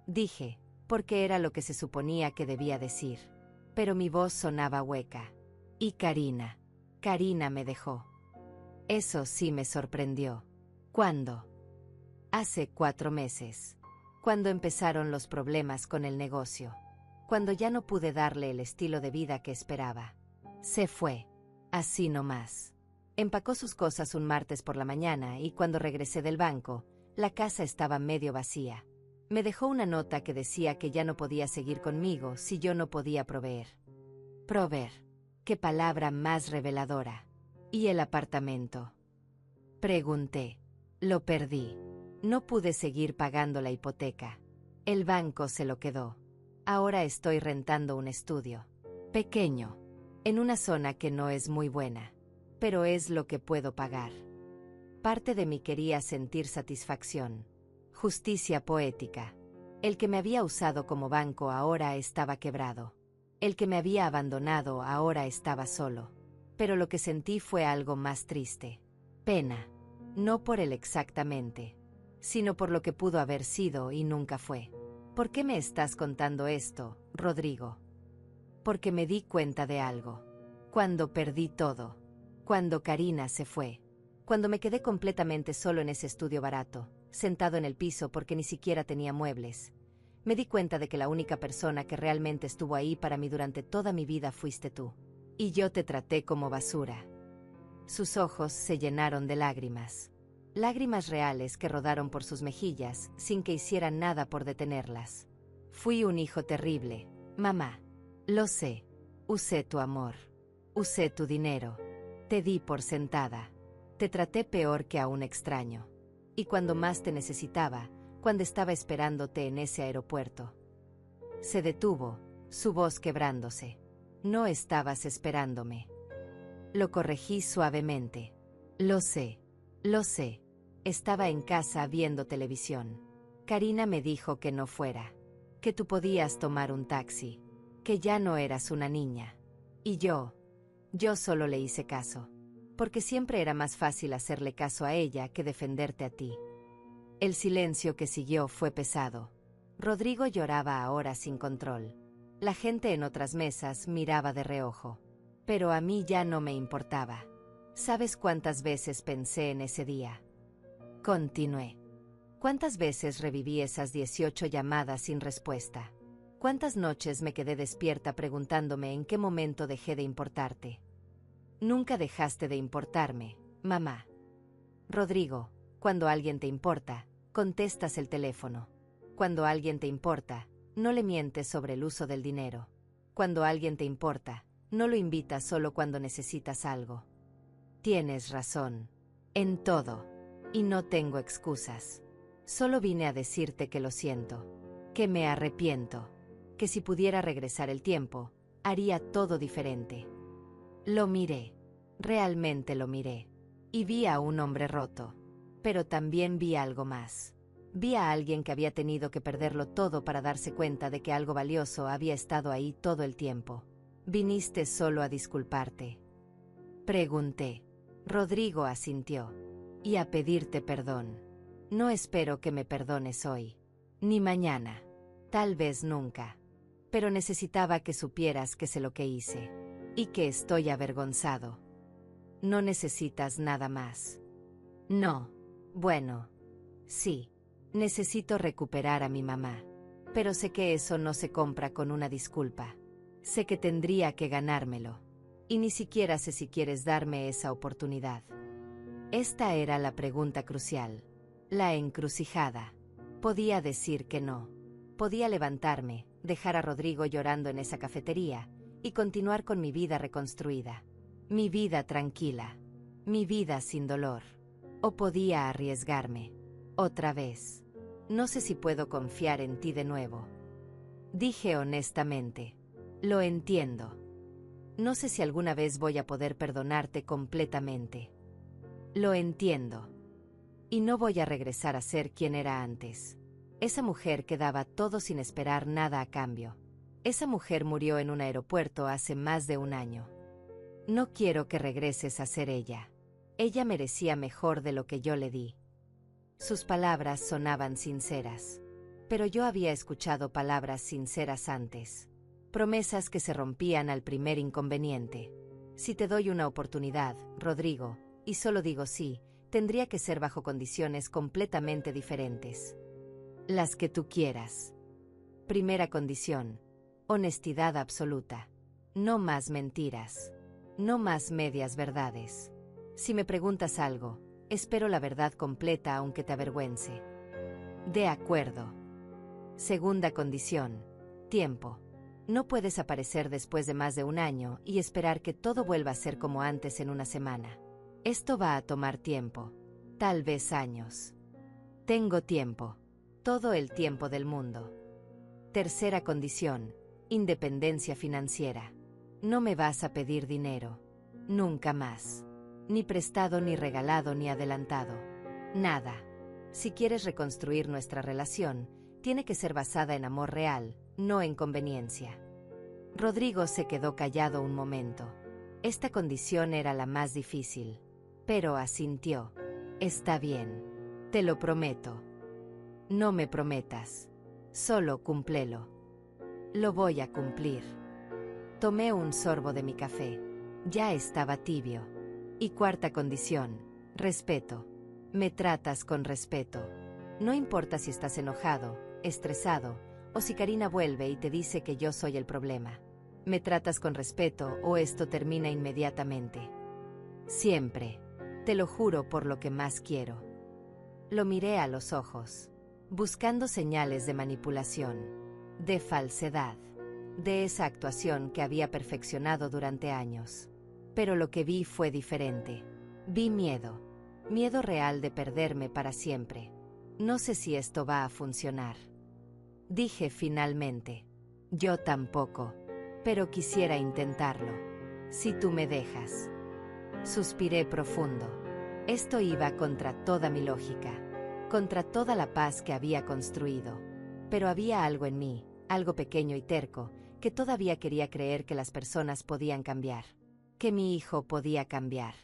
Dije, porque era lo que se suponía que debía decir. Pero mi voz sonaba hueca. Y Karina. Karina me dejó. Eso sí me sorprendió. ¿Cuándo? Hace 4 meses. Cuando empezaron los problemas con el negocio. Cuando ya no pude darle el estilo de vida que esperaba. Se fue. Así nomás. Empacó sus cosas un martes por la mañana y cuando regresé del banco, la casa estaba medio vacía. Me dejó una nota que decía que ya no podía seguir conmigo si yo no podía proveer. Proveer. Qué palabra más reveladora. ¿Y el apartamento? Pregunté. Lo perdí. No pude seguir pagando la hipoteca. El banco se lo quedó. Ahora estoy rentando un estudio. Pequeño. En una zona que no es muy buena. Pero es lo que puedo pagar. Parte de mí quería sentir satisfacción. Justicia poética. El que me había usado como banco ahora estaba quebrado. El que me había abandonado ahora estaba solo. Pero lo que sentí fue algo más triste. Pena. No por él exactamente, sino por lo que pudo haber sido y nunca fue. ¿Por qué me estás contando esto, Rodrigo? Porque me di cuenta de algo. Cuando perdí todo. Cuando Karina se fue. Cuando me quedé completamente solo en ese estudio barato, sentado en el piso porque ni siquiera tenía muebles. Me di cuenta de que la única persona que realmente estuvo ahí para mí durante toda mi vida fuiste tú. Y yo te traté como basura. Sus ojos se llenaron de lágrimas. Lágrimas reales que rodaron por sus mejillas sin que hiciera nada por detenerlas. Fui un hijo terrible, mamá. Lo sé. Usé tu amor. Usé tu dinero. Te di por sentada. Te traté peor que a un extraño. Y cuando más te necesitaba, cuando estaba esperándote en ese aeropuerto. Se detuvo, su voz quebrándose. No estabas esperándome. Lo corregí suavemente. Lo sé. Lo sé. Estaba en casa viendo televisión. Karina me dijo que no fuera. Que tú podías tomar un taxi. Que ya no eras una niña. Y yo solo le hice caso. Porque siempre era más fácil hacerle caso a ella que defenderte a ti. El silencio que siguió fue pesado. Rodrigo lloraba ahora sin control. La gente en otras mesas miraba de reojo. Pero a mí ya no me importaba. ¿Sabes cuántas veces pensé en ese día? Continué. ¿Cuántas veces reviví esas 18 llamadas sin respuesta? ¿Cuántas noches me quedé despierta preguntándome en qué momento dejé de importarte? Nunca dejaste de importarme, mamá. Rodrigo, cuando alguien te importa, contestas el teléfono. Cuando alguien te importa, no le mientes sobre el uso del dinero. Cuando alguien te importa, no lo invitas solo cuando necesitas algo. Tienes razón. En todo. Y no tengo excusas. Solo vine a decirte que lo siento. Que me arrepiento. Que si pudiera regresar el tiempo, haría todo diferente. Lo miré. Realmente lo miré. Y vi a un hombre roto. Pero también vi algo más. Vi a alguien que había tenido que perderlo todo para darse cuenta de que algo valioso había estado ahí todo el tiempo. ¿Viniste solo a disculparte? Pregunté. Rodrigo asintió. Y a pedirte perdón. No espero que me perdones hoy. Ni mañana. Tal vez nunca. Pero necesitaba que supieras que sé lo que hice. Y que estoy avergonzado. No necesitas nada más. No. Bueno. Sí. Necesito recuperar a mi mamá. Pero sé que eso no se compra con una disculpa. Sé que tendría que ganármelo. Y ni siquiera sé si quieres darme esa oportunidad. Esta era la pregunta crucial. La encrucijada. Podía decir que no. Podía levantarme, dejar a Rodrigo llorando en esa cafetería, y continuar con mi vida reconstruida. Mi vida tranquila. Mi vida sin dolor. O podía arriesgarme. Otra vez. No sé si puedo confiar en ti de nuevo. Dije honestamente. Lo entiendo. No sé si alguna vez voy a poder perdonarte completamente. Lo entiendo. Y no voy a regresar a ser quien era antes. Esa mujer que daba todo sin esperar nada a cambio. Esa mujer murió en un aeropuerto hace más de un año. No quiero que regreses a ser ella. Ella merecía mejor de lo que yo le di. Sus palabras sonaban sinceras. Pero yo había escuchado palabras sinceras antes. Promesas que se rompían al primer inconveniente. Si te doy una oportunidad, Rodrigo, y solo digo sí, tendría que ser bajo condiciones completamente diferentes. Las que tú quieras. Primera condición. Honestidad absoluta. No más mentiras. No más medias verdades. Si me preguntas algo, espero la verdad completa aunque te avergüence. De acuerdo. Segunda condición. Tiempo. No puedes aparecer después de más de un año y esperar que todo vuelva a ser como antes en una semana. Esto va a tomar tiempo. Tal vez años. Tengo tiempo. Todo el tiempo del mundo. Tercera condición. Independencia financiera. No me vas a pedir dinero. Nunca más. Ni prestado, ni regalado, ni adelantado. Nada. Si quieres reconstruir nuestra relación, tiene que ser basada en amor real, no en conveniencia. Rodrigo se quedó callado un momento. Esta condición era la más difícil. Pero asintió. Está bien. Te lo prometo. No me prometas. Solo cúmplelo. Lo voy a cumplir. Tomé un sorbo de mi café. Ya estaba tibio. Y cuarta condición. Respeto. Me tratas con respeto. No importa si estás enojado, estresado, o si Karina vuelve y te dice que yo soy el problema. Me tratas con respeto o esto termina inmediatamente. Siempre. Te lo juro por lo que más quiero. Lo miré a los ojos, buscando señales de manipulación, de falsedad, de esa actuación que había perfeccionado durante años. Pero lo que vi fue diferente. Vi miedo. Miedo real de perderme para siempre. No sé si esto va a funcionar. Dije finalmente. Yo tampoco. Pero quisiera intentarlo. Si tú me dejas. Suspiré profundo. Esto iba contra toda mi lógica. Contra toda la paz que había construido. Pero había algo en mí, algo pequeño y terco, que todavía quería creer que las personas podían cambiar. Que mi hijo podía cambiar.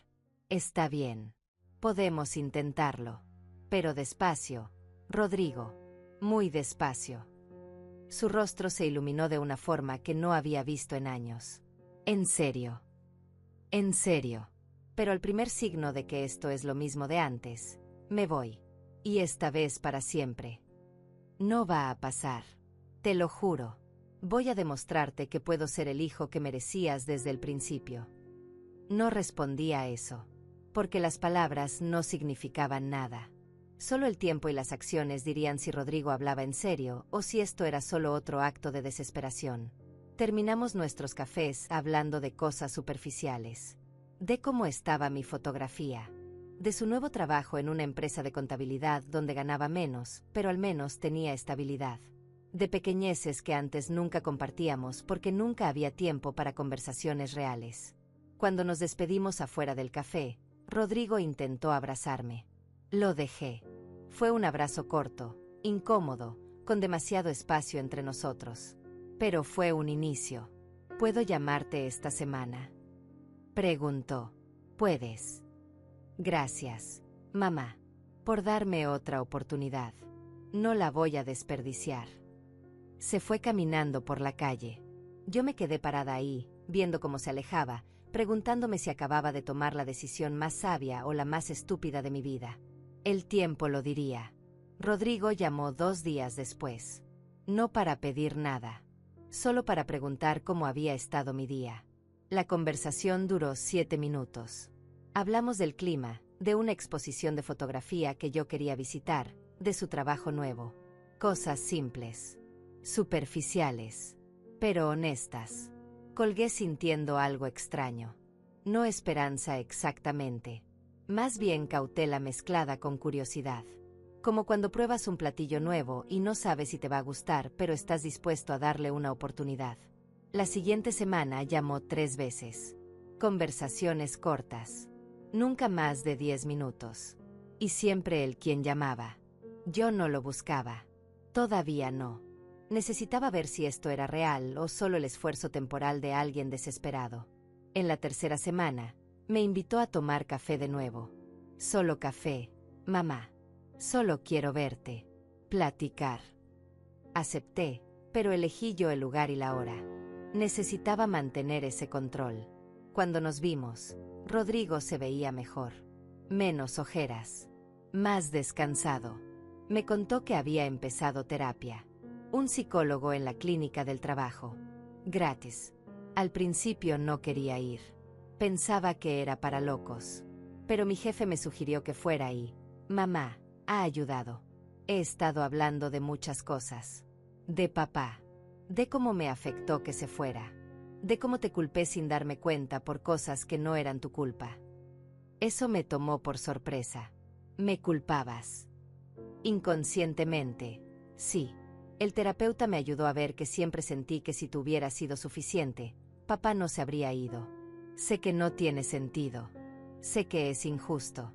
Está bien. Podemos intentarlo. Pero despacio, Rodrigo. Muy despacio. Su rostro se iluminó de una forma que no había visto en años. En serio. En serio. Pero al primer signo de que esto es lo mismo de antes, me voy. Y esta vez para siempre. No va a pasar. Te lo juro. Voy a demostrarte que puedo ser el hijo que merecías desde el principio. No respondí a eso, porque las palabras no significaban nada. Solo el tiempo y las acciones dirían si Rodrigo hablaba en serio o si esto era solo otro acto de desesperación. Terminamos nuestros cafés hablando de cosas superficiales. De cómo estaba mi fotografía. De su nuevo trabajo en una empresa de contabilidad donde ganaba menos, pero al menos tenía estabilidad. De pequeñeces que antes nunca compartíamos porque nunca había tiempo para conversaciones reales. Cuando nos despedimos afuera del café, Rodrigo intentó abrazarme. Lo dejé. Fue un abrazo corto, incómodo, con demasiado espacio entre nosotros. Pero fue un inicio. ¿Puedo llamarte esta semana?, preguntó. ¿Puedes? Gracias, mamá, por darme otra oportunidad. No la voy a desperdiciar. Se fue caminando por la calle. Yo me quedé parada ahí, viendo cómo se alejaba, preguntándome si acababa de tomar la decisión más sabia o la más estúpida de mi vida. El tiempo lo diría. Rodrigo llamó 2 días después. No para pedir nada, solo para preguntar cómo había estado mi día. La conversación duró 7 minutos. Hablamos del clima, de una exposición de fotografía que yo quería visitar, de su trabajo nuevo. Cosas simples, superficiales, pero honestas. Colgué sintiendo algo extraño. No esperanza exactamente. Más bien cautela mezclada con curiosidad. Como cuando pruebas un platillo nuevo y no sabes si te va a gustar, pero estás dispuesto a darle una oportunidad. La siguiente semana llamó 3 veces. Conversaciones cortas. Nunca más de 10 minutos. Y siempre él quien llamaba. Yo no lo buscaba. Todavía no. Necesitaba ver si esto era real o solo el esfuerzo temporal de alguien desesperado. En la tercera semana, me invitó a tomar café de nuevo. Solo café, mamá. Solo quiero verte. Platicar. Acepté, pero elegí yo el lugar y la hora. Necesitaba mantener ese control. Cuando nos vimos, Rodrigo se veía mejor. Menos ojeras. Más descansado. Me contó que había empezado terapia. Un psicólogo en la clínica del trabajo. Gratis. Al principio no quería ir. Pensaba que era para locos. Pero mi jefe me sugirió que fuera y, mamá, ha ayudado. He estado hablando de muchas cosas. De papá. De cómo me afectó que se fuera. De cómo te culpé sin darme cuenta por cosas que no eran tu culpa. Eso me tomó por sorpresa. Me culpabas. Inconscientemente, sí. El terapeuta me ayudó a ver que siempre sentí que si tú hubieras sido suficiente, papá no se habría ido. Sé que no tiene sentido. Sé que es injusto.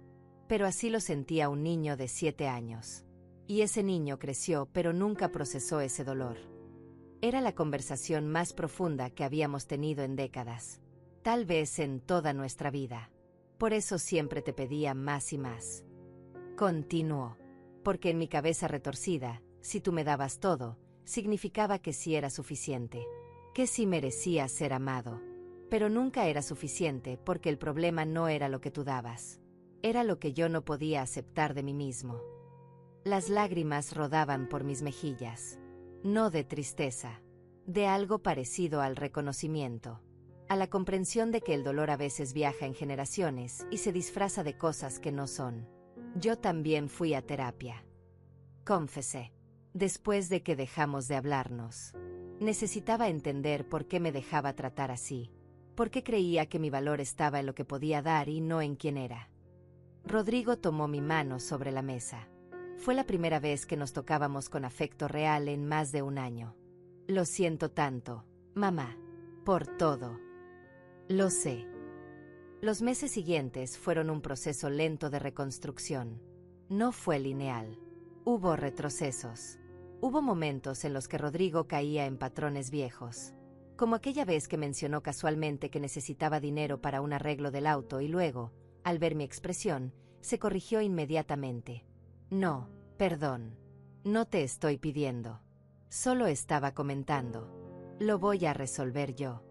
Pero así lo sentía un niño de 7 años. Y ese niño creció pero nunca procesó ese dolor. Era la conversación más profunda que habíamos tenido en décadas. Tal vez en toda nuestra vida. Por eso siempre te pedía más y más. Continuó. Porque en mi cabeza retorcida, si tú me dabas todo, significaba que sí era suficiente. Que sí merecía ser amado. Pero nunca era suficiente porque el problema no era lo que tú dabas. Era lo que yo no podía aceptar de mí mismo. Las lágrimas rodaban por mis mejillas. No de tristeza. De algo parecido al reconocimiento. A la comprensión de que el dolor a veces viaja en generaciones y se disfraza de cosas que no son. Yo también fui a terapia. Confesé. Después de que dejamos de hablarnos. Necesitaba entender por qué me dejaba tratar así. Por qué creía que mi valor estaba en lo que podía dar y no en quién era. Rodrigo tomó mi mano sobre la mesa. Fue la primera vez que nos tocábamos con afecto real en más de 1 año. Lo siento tanto, mamá, por todo. Lo sé. Los meses siguientes fueron un proceso lento de reconstrucción. No fue lineal. Hubo retrocesos. Hubo momentos en los que Rodrigo caía en patrones viejos. Como aquella vez que mencionó casualmente que necesitaba dinero para un arreglo del auto y luego, al ver mi expresión, se corrigió inmediatamente. No, perdón. No te estoy pidiendo. Solo estaba comentando. Lo voy a resolver yo.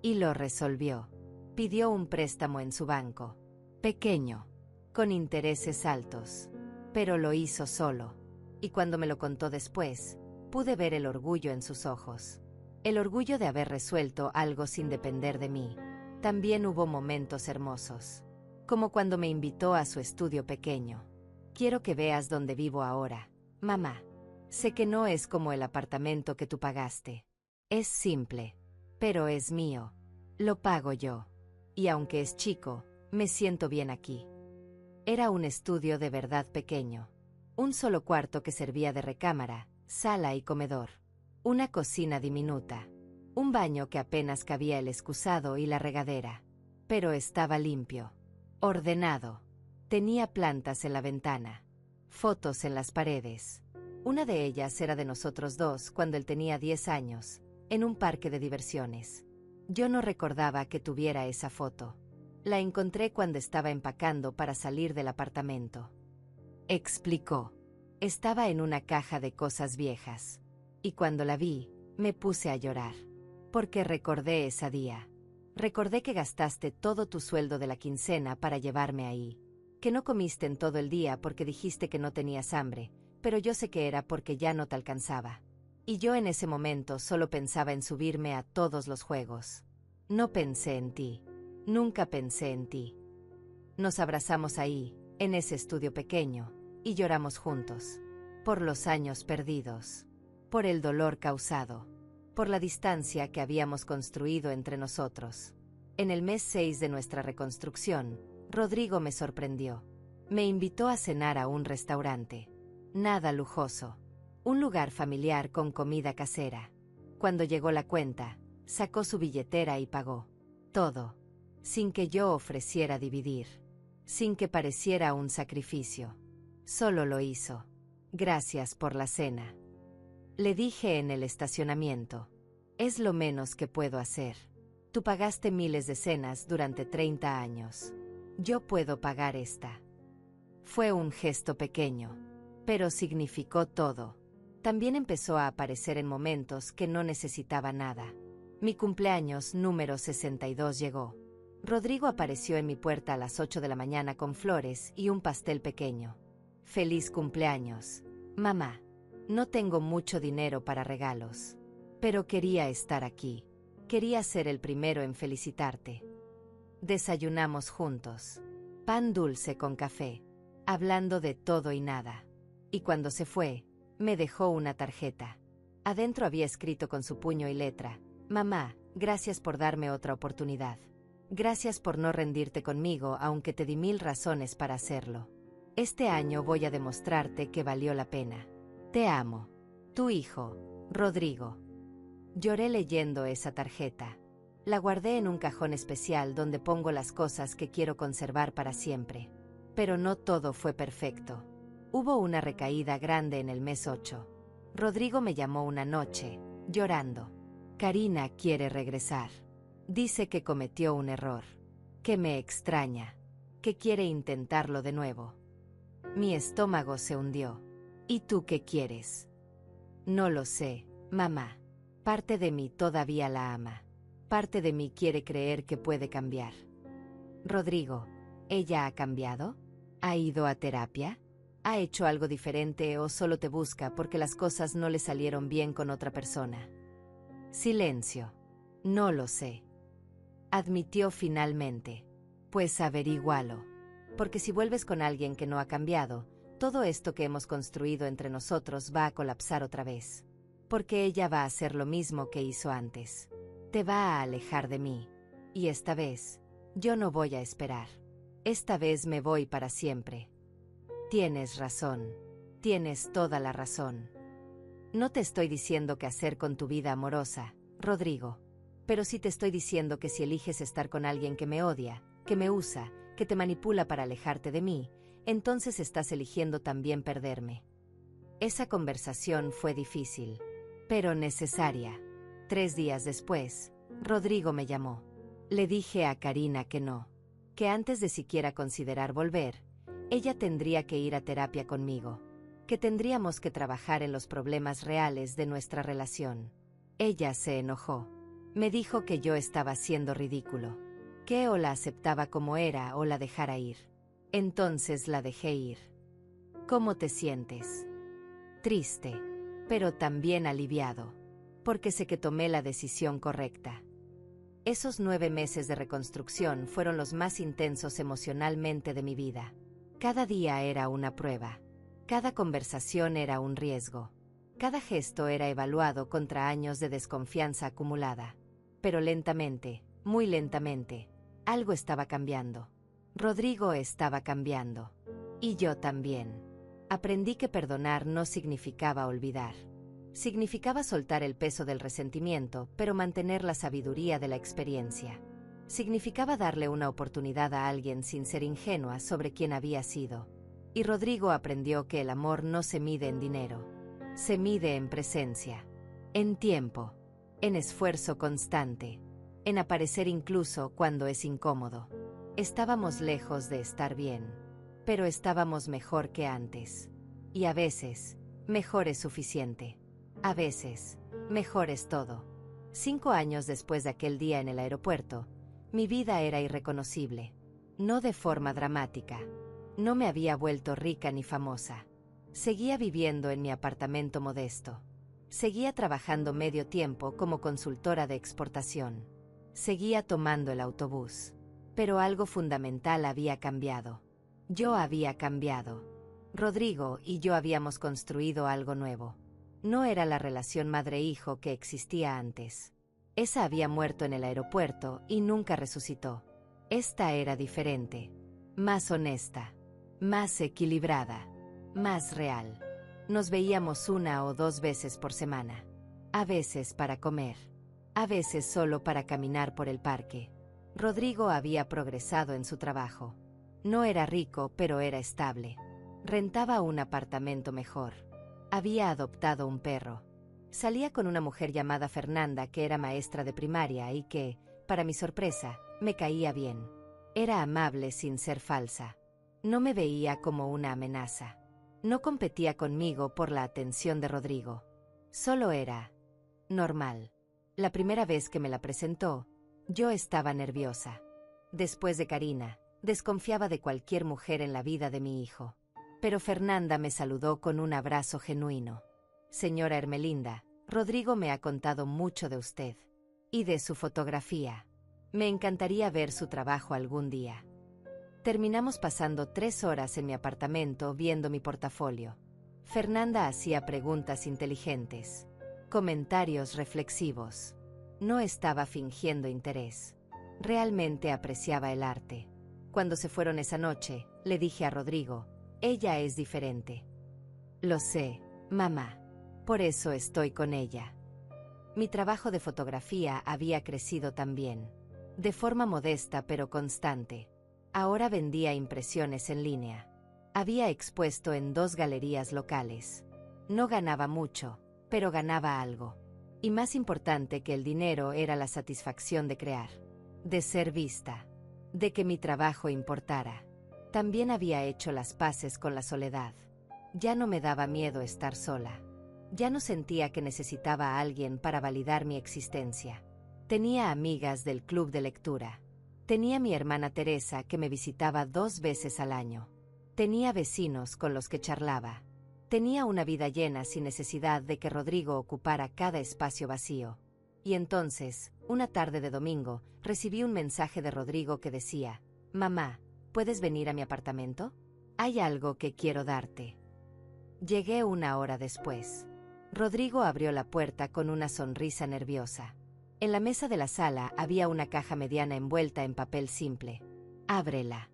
Y lo resolvió. Pidió un préstamo en su banco. Pequeño. Con intereses altos. pero lo hizo solo. Y cuando me lo contó después, pude ver el orgullo en sus ojos. El orgullo de haber resuelto algo sin depender de mí. También hubo momentos hermosos, como cuando me invitó a su estudio pequeño. Quiero que veas dónde vivo ahora, mamá. Sé que no es como el apartamento que tú pagaste. Es simple, pero es mío. Lo pago yo. Y aunque es chico, me siento bien aquí. Era un estudio de verdad pequeño. Un solo cuarto que servía de recámara, sala y comedor. Una cocina diminuta. Un baño que apenas cabía el excusado y la regadera. Pero estaba limpio. Ordenado. Tenía plantas en la ventana. Fotos en las paredes. Una de ellas era de nosotros dos cuando él tenía 10 años, en un parque de diversiones. Yo no recordaba que tuviera esa foto. La encontré cuando estaba empacando para salir del apartamento. Explicó. Estaba en una caja de cosas viejas. Y cuando la vi, me puse a llorar. Porque recordé ese día. Recordé que gastaste todo tu sueldo de la quincena para llevarme ahí. Que no comiste en todo el día porque dijiste que no tenías hambre, pero yo sé que era porque ya no te alcanzaba. Y yo en ese momento solo pensaba en subirme a todos los juegos. No pensé en ti. Nunca pensé en ti. Nos abrazamos ahí, en ese estudio pequeño, y lloramos juntos. Por los años perdidos. Por el dolor causado. Por la distancia que habíamos construido entre nosotros. En el mes 6 de nuestra reconstrucción, Rodrigo me sorprendió. Me invitó a cenar a un restaurante. Nada lujoso. Un lugar familiar con comida casera. Cuando llegó la cuenta, sacó su billetera y pagó. Todo. Sin que yo ofreciera dividir. Sin que pareciera un sacrificio. Solo lo hizo. Gracias por la cena. Le dije en el estacionamiento. Es lo menos que puedo hacer. Tú pagaste miles de cenas durante 30 años. Yo puedo pagar esta. Fue un gesto pequeño, pero significó todo. También empezó a aparecer en momentos que no necesitaba nada. Mi cumpleaños número 62 llegó. Rodrigo apareció en mi puerta a las 8 de la mañana con flores y un pastel pequeño. Feliz cumpleaños, mamá. No tengo mucho dinero para regalos, pero quería estar aquí. Quería ser el primero en felicitarte. Desayunamos juntos. Pan dulce con café. Hablando de todo y nada. Y cuando se fue, me dejó una tarjeta. Adentro había escrito con su puño y letra: Mamá, gracias por darme otra oportunidad. Gracias por no rendirte conmigo aunque te di 1000 razones para hacerlo. Este año voy a demostrarte que valió la pena. Te amo. Tu hijo, Rodrigo. Lloré leyendo esa tarjeta. La guardé en un cajón especial donde pongo las cosas que quiero conservar para siempre. Pero no todo fue perfecto. Hubo una recaída grande en el mes 8. Rodrigo me llamó una noche, llorando. Karina quiere regresar. Dice que cometió un error. Que me extraña. Que quiere intentarlo de nuevo. Mi estómago se hundió. ¿Y tú qué quieres? No lo sé, mamá. Parte de mí todavía la ama. Parte de mí quiere creer que puede cambiar. Rodrigo, ¿ella ha cambiado? ¿Ha ido a terapia? ¿Ha hecho algo diferente o solo te busca porque las cosas no le salieron bien con otra persona? Silencio. No lo sé. Admitió finalmente. Pues averígualo. Porque si vuelves con alguien que no ha cambiado, todo esto que hemos construido entre nosotros va a colapsar otra vez. Porque ella va a hacer lo mismo que hizo antes. Te va a alejar de mí. Y esta vez, yo no voy a esperar. Esta vez me voy para siempre. Tienes razón. Tienes toda la razón. No te estoy diciendo qué hacer con tu vida amorosa, Rodrigo. Pero sí te estoy diciendo que si eliges estar con alguien que me odia, que me usa, que te manipula para alejarte de mí, entonces estás eligiendo también perderme. Esa conversación fue difícil, pero necesaria. 3 días después, Rodrigo me llamó. Le dije a Karina que no, que antes de siquiera considerar volver, ella tendría que ir a terapia conmigo, que tendríamos que trabajar en los problemas reales de nuestra relación. Ella se enojó. Me dijo que yo estaba siendo ridículo, que o la aceptaba como era o la dejara ir. Entonces la dejé ir. ¿Cómo te sientes? Triste, pero también aliviado, porque sé que tomé la decisión correcta. Esos 9 meses de reconstrucción fueron los más intensos emocionalmente de mi vida. Cada día era una prueba. Cada conversación era un riesgo. Cada gesto era evaluado contra años de desconfianza acumulada. Pero lentamente, muy lentamente, algo estaba cambiando. Rodrigo estaba cambiando. Y yo también. Aprendí que perdonar no significaba olvidar. Significaba soltar el peso del resentimiento, pero mantener la sabiduría de la experiencia. Significaba darle una oportunidad a alguien sin ser ingenua sobre quién había sido. Y Rodrigo aprendió que el amor no se mide en dinero. Se mide en presencia, en tiempo, en esfuerzo constante, en aparecer incluso cuando es incómodo. Estábamos lejos de estar bien, pero estábamos mejor que antes. Y a veces, mejor es suficiente. A veces, mejor es todo. 5 años después de aquel día en el aeropuerto, mi vida era irreconocible. No de forma dramática. No me había vuelto rica ni famosa. Seguía viviendo en mi apartamento modesto. Seguía trabajando medio tiempo como consultora de exportación. Seguía tomando el autobús. Pero algo fundamental había cambiado. Yo había cambiado. Rodrigo y yo habíamos construido algo nuevo. No era la relación madre-hijo que existía antes. Esa había muerto en el aeropuerto y nunca resucitó. Esta era diferente, más honesta, más equilibrada, más real. Nos veíamos 1 o 2 veces por semana. A veces para comer. A veces solo para caminar por el parque. Rodrigo había progresado en su trabajo. No era rico, pero era estable. Rentaba un apartamento mejor. Había adoptado un perro. Salía con una mujer llamada Fernanda que era maestra de primaria y que, para mi sorpresa, me caía bien. Era amable sin ser falsa. No me veía como una amenaza. No competía conmigo por la atención de Rodrigo. Solo era normal. La primera vez que me la presentó, yo estaba nerviosa. Después de Karina, desconfiaba de cualquier mujer en la vida de mi hijo. Pero Fernanda me saludó con un abrazo genuino. Señora Ermelinda, Rodrigo me ha contado mucho de usted. Y de su fotografía. Me encantaría ver su trabajo algún día. Terminamos pasando 3 horas en mi apartamento viendo mi portafolio. Fernanda hacía preguntas inteligentes. Comentarios reflexivos. No estaba fingiendo interés. Realmente apreciaba el arte. Cuando se fueron esa noche, le dije a Rodrigo, ella es diferente. Lo sé, mamá. Por eso estoy con ella. Mi trabajo de fotografía había crecido también. De forma modesta pero constante. Ahora vendía impresiones en línea. Había expuesto en 2 galerías locales. No ganaba mucho, pero ganaba algo. Y más importante que el dinero era la satisfacción de crear. De ser vista. De que mi trabajo importara. También había hecho las paces con la soledad. Ya no me daba miedo estar sola. Ya no sentía que necesitaba a alguien para validar mi existencia. Tenía amigas del club de lectura. Tenía mi hermana Teresa que me visitaba 2 veces al año. Tenía vecinos con los que charlaba. Tenía una vida llena sin necesidad de que Rodrigo ocupara cada espacio vacío. Y entonces, una tarde de domingo, recibí un mensaje de Rodrigo que decía, «Mamá, ¿puedes venir a mi apartamento? Hay algo que quiero darte». Llegué 1 hora después. Rodrigo abrió la puerta con una sonrisa nerviosa. En la mesa de la sala había una caja mediana envuelta en papel simple. «Ábrela»,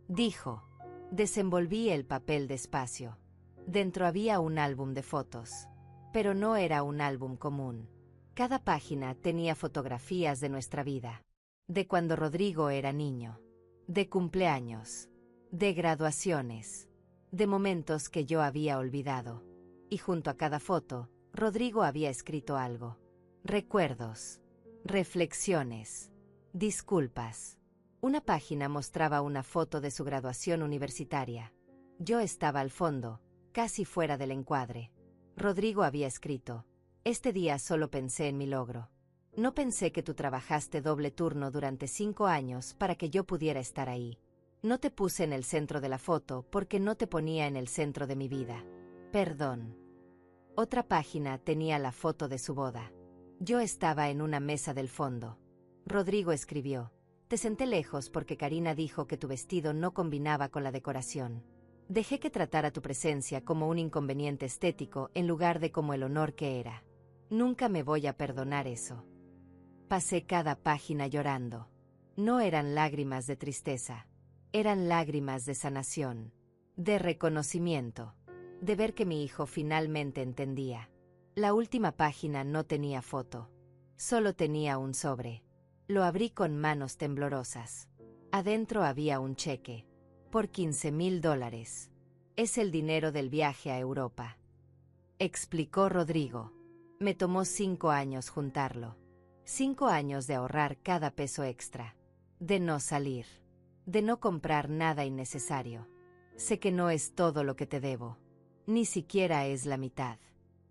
dijo. Desenvolví el papel despacio. Dentro había un álbum de fotos. Pero no era un álbum común. Cada página tenía fotografías de nuestra vida. De cuando Rodrigo era niño. De cumpleaños. De graduaciones. De momentos que yo había olvidado. Y junto a cada foto, Rodrigo había escrito algo. Recuerdos. Reflexiones. Disculpas. Una página mostraba una foto de su graduación universitaria. Yo estaba al fondo, casi fuera del encuadre. Rodrigo había escrito, «Este día solo pensé en mi logro. No pensé que tú trabajaste doble turno durante 5 años para que yo pudiera estar ahí. No te puse en el centro de la foto porque no te ponía en el centro de mi vida. Perdón. Otra página tenía la foto de su boda. Yo estaba en una mesa del fondo. Rodrigo escribió: te senté lejos porque Karina dijo que tu vestido no combinaba con la decoración. Dejé que tratara tu presencia como un inconveniente estético en lugar de como el honor que era. Nunca me voy a perdonar eso. Pasé cada página llorando. No eran lágrimas de tristeza. Eran lágrimas de sanación, de reconocimiento, de ver que mi hijo finalmente entendía. La última página no tenía foto. Solo tenía un sobre. Lo abrí con manos temblorosas. Adentro había un cheque. Por $15,000. Es el dinero del viaje a Europa. Explicó Rodrigo. Me tomó 5 años juntarlo. 5 años de ahorrar cada peso extra. De no salir. De no comprar nada innecesario. Sé que no es todo lo que te debo. Ni siquiera es la mitad.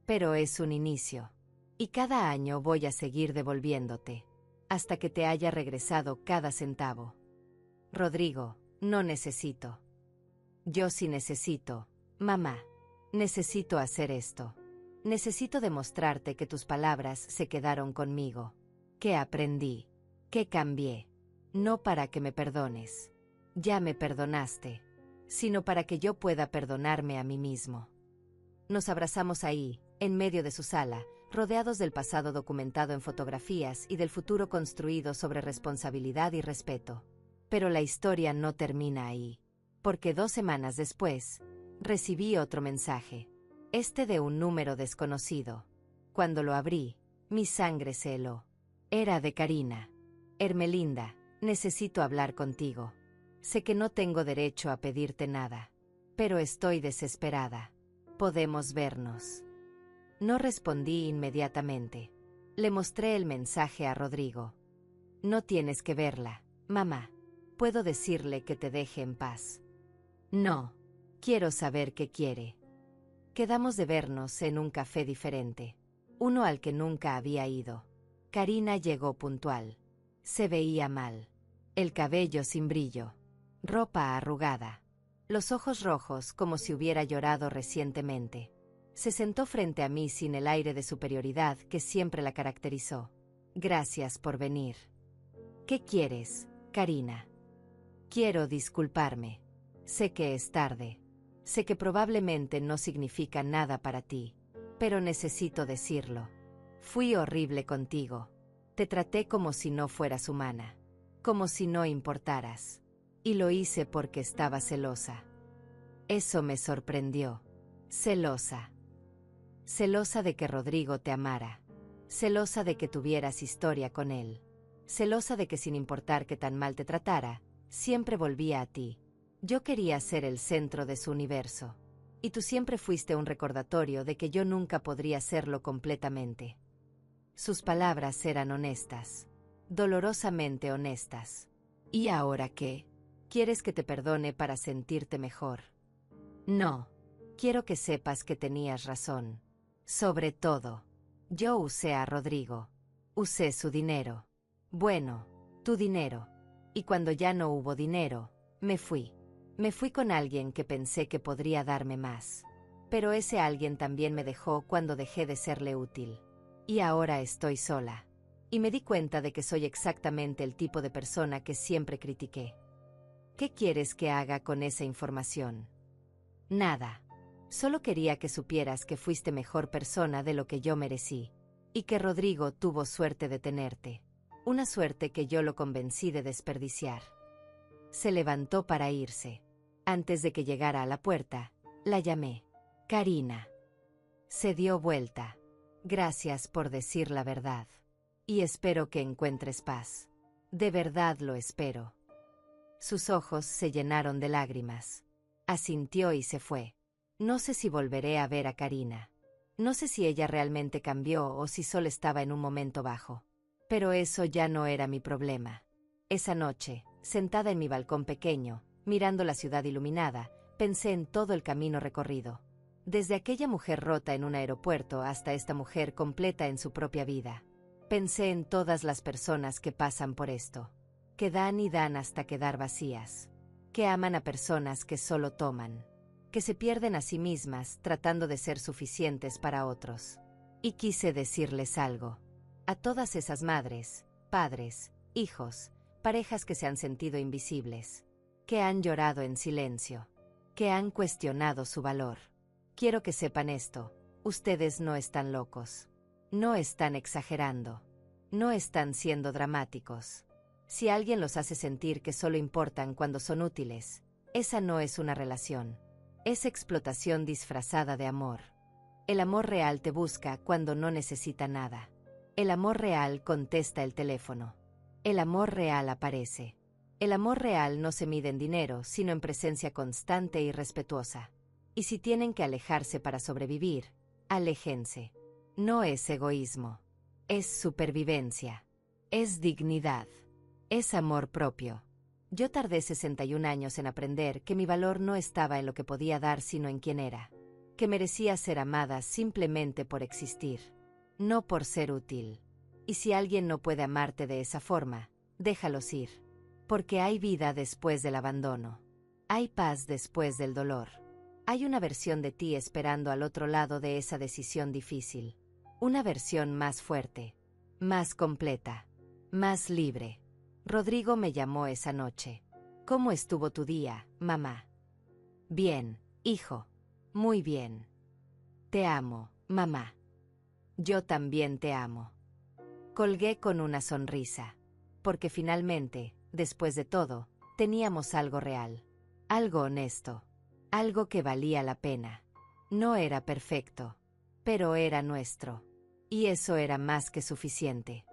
Pero es un inicio. Y cada año voy a seguir devolviéndote. Hasta que te haya regresado cada centavo. Rodrigo, no necesito. Yo sí necesito, mamá. Necesito hacer esto. Necesito demostrarte que tus palabras se quedaron conmigo. Que aprendí. Que cambié. No para que me perdones. Ya me perdonaste. Sino para que yo pueda perdonarme a mí mismo. Nos abrazamos ahí, en medio de su sala, rodeados del pasado documentado en fotografías y del futuro construido sobre responsabilidad y respeto. Pero la historia no termina ahí. Porque 2 semanas después, recibí otro mensaje. Este de un número desconocido. Cuando lo abrí, mi sangre se heló. Era de Karina. Hermelinda, necesito hablar contigo. Sé que no tengo derecho a pedirte nada. Pero estoy desesperada. ¿Podemos vernos? No respondí inmediatamente. Le mostré el mensaje a Rodrigo. No tienes que verla, mamá. Puedo decirle que te deje en paz. No. Quiero saber qué quiere. Quedamos de vernos en un café diferente. Uno al que nunca había ido. Karina llegó puntual. Se veía mal. El cabello sin brillo. Ropa arrugada. Los ojos rojos como si hubiera llorado recientemente. Se sentó frente a mí sin el aire de superioridad que siempre la caracterizó. Gracias por venir. ¿Qué quieres, Karina? Quiero disculparme. Sé que es tarde. Sé que probablemente no significa nada para ti. Pero necesito decirlo. Fui horrible contigo. Te traté como si no fueras humana. Como si no importaras. Y lo hice porque estaba celosa. Eso me sorprendió. Celosa. Celosa de que Rodrigo te amara. Celosa de que tuvieras historia con él. Celosa de que sin importar que tan mal te tratara, siempre volvía a ti. Yo quería ser el centro de su universo. Y tú siempre fuiste un recordatorio de que yo nunca podría serlo completamente. Sus palabras eran honestas. Dolorosamente honestas. ¿Y ahora qué? ¿Quieres que te perdone para sentirte mejor? No. Quiero que sepas que tenías razón. Sobre todo, yo usé a Rodrigo. Usé su dinero. Bueno, tu dinero. Y cuando ya no hubo dinero, me fui. Me fui con alguien que pensé que podría darme más. Pero ese alguien también me dejó cuando dejé de serle útil. Y ahora estoy sola. Y me di cuenta de que soy exactamente el tipo de persona que siempre critiqué. ¿Qué quieres que haga con esa información? Nada. Solo quería que supieras que fuiste mejor persona de lo que yo merecí. Y que Rodrigo tuvo suerte de tenerte. Una suerte que yo lo convencí de desperdiciar. Se levantó para irse. Antes de que llegara a la puerta, la llamé. Karina. Se dio vuelta. Gracias por decir la verdad. Y espero que encuentres paz. De verdad lo espero. Sus ojos se llenaron de lágrimas. Asintió y se fue. No sé si volveré a ver a Karina. No sé si ella realmente cambió o si solo estaba en un momento bajo. Pero eso ya no era mi problema. Esa noche, sentada en mi balcón pequeño, mirando la ciudad iluminada, pensé en todo el camino recorrido. Desde aquella mujer rota en un aeropuerto hasta esta mujer completa en su propia vida. Pensé en todas las personas que pasan por esto. Que dan y dan hasta quedar vacías. que aman a personas que solo toman, que se pierden a sí mismas tratando de ser suficientes para otros. Y quise decirles algo. A todas esas madres, padres, hijos, parejas que se han sentido invisibles, que han llorado en silencio, que han cuestionado su valor. Quiero que sepan esto, ustedes no están locos. No están exagerando. No están siendo dramáticos. Si alguien los hace sentir que solo importan cuando son útiles, esa no es una relación. Es explotación disfrazada de amor. El amor real te busca cuando no necesita nada. El amor real contesta el teléfono. El amor real aparece. El amor real no se mide en dinero, sino en presencia constante y respetuosa. Y si tienen que alejarse para sobrevivir, aléjense. No es egoísmo. Es supervivencia. Es dignidad. Es amor propio. Yo tardé 61 años en aprender que mi valor no estaba en lo que podía dar, sino en quién era. Que merecía ser amada simplemente por existir, no por ser útil. Y si alguien no puede amarte de esa forma, déjalos ir. Porque hay vida después del abandono. Hay paz después del dolor. Hay una versión de ti esperando al otro lado de esa decisión difícil. Una versión más fuerte, más completa, más libre. Rodrigo me llamó esa noche. ¿Cómo estuvo tu día, mamá? Bien, hijo. Muy bien. Te amo, mamá. Yo también te amo. Colgué con una sonrisa. Porque finalmente, después de todo, teníamos algo real. Algo honesto. Algo que valía la pena. No era perfecto, pero era nuestro. Y eso era más que suficiente.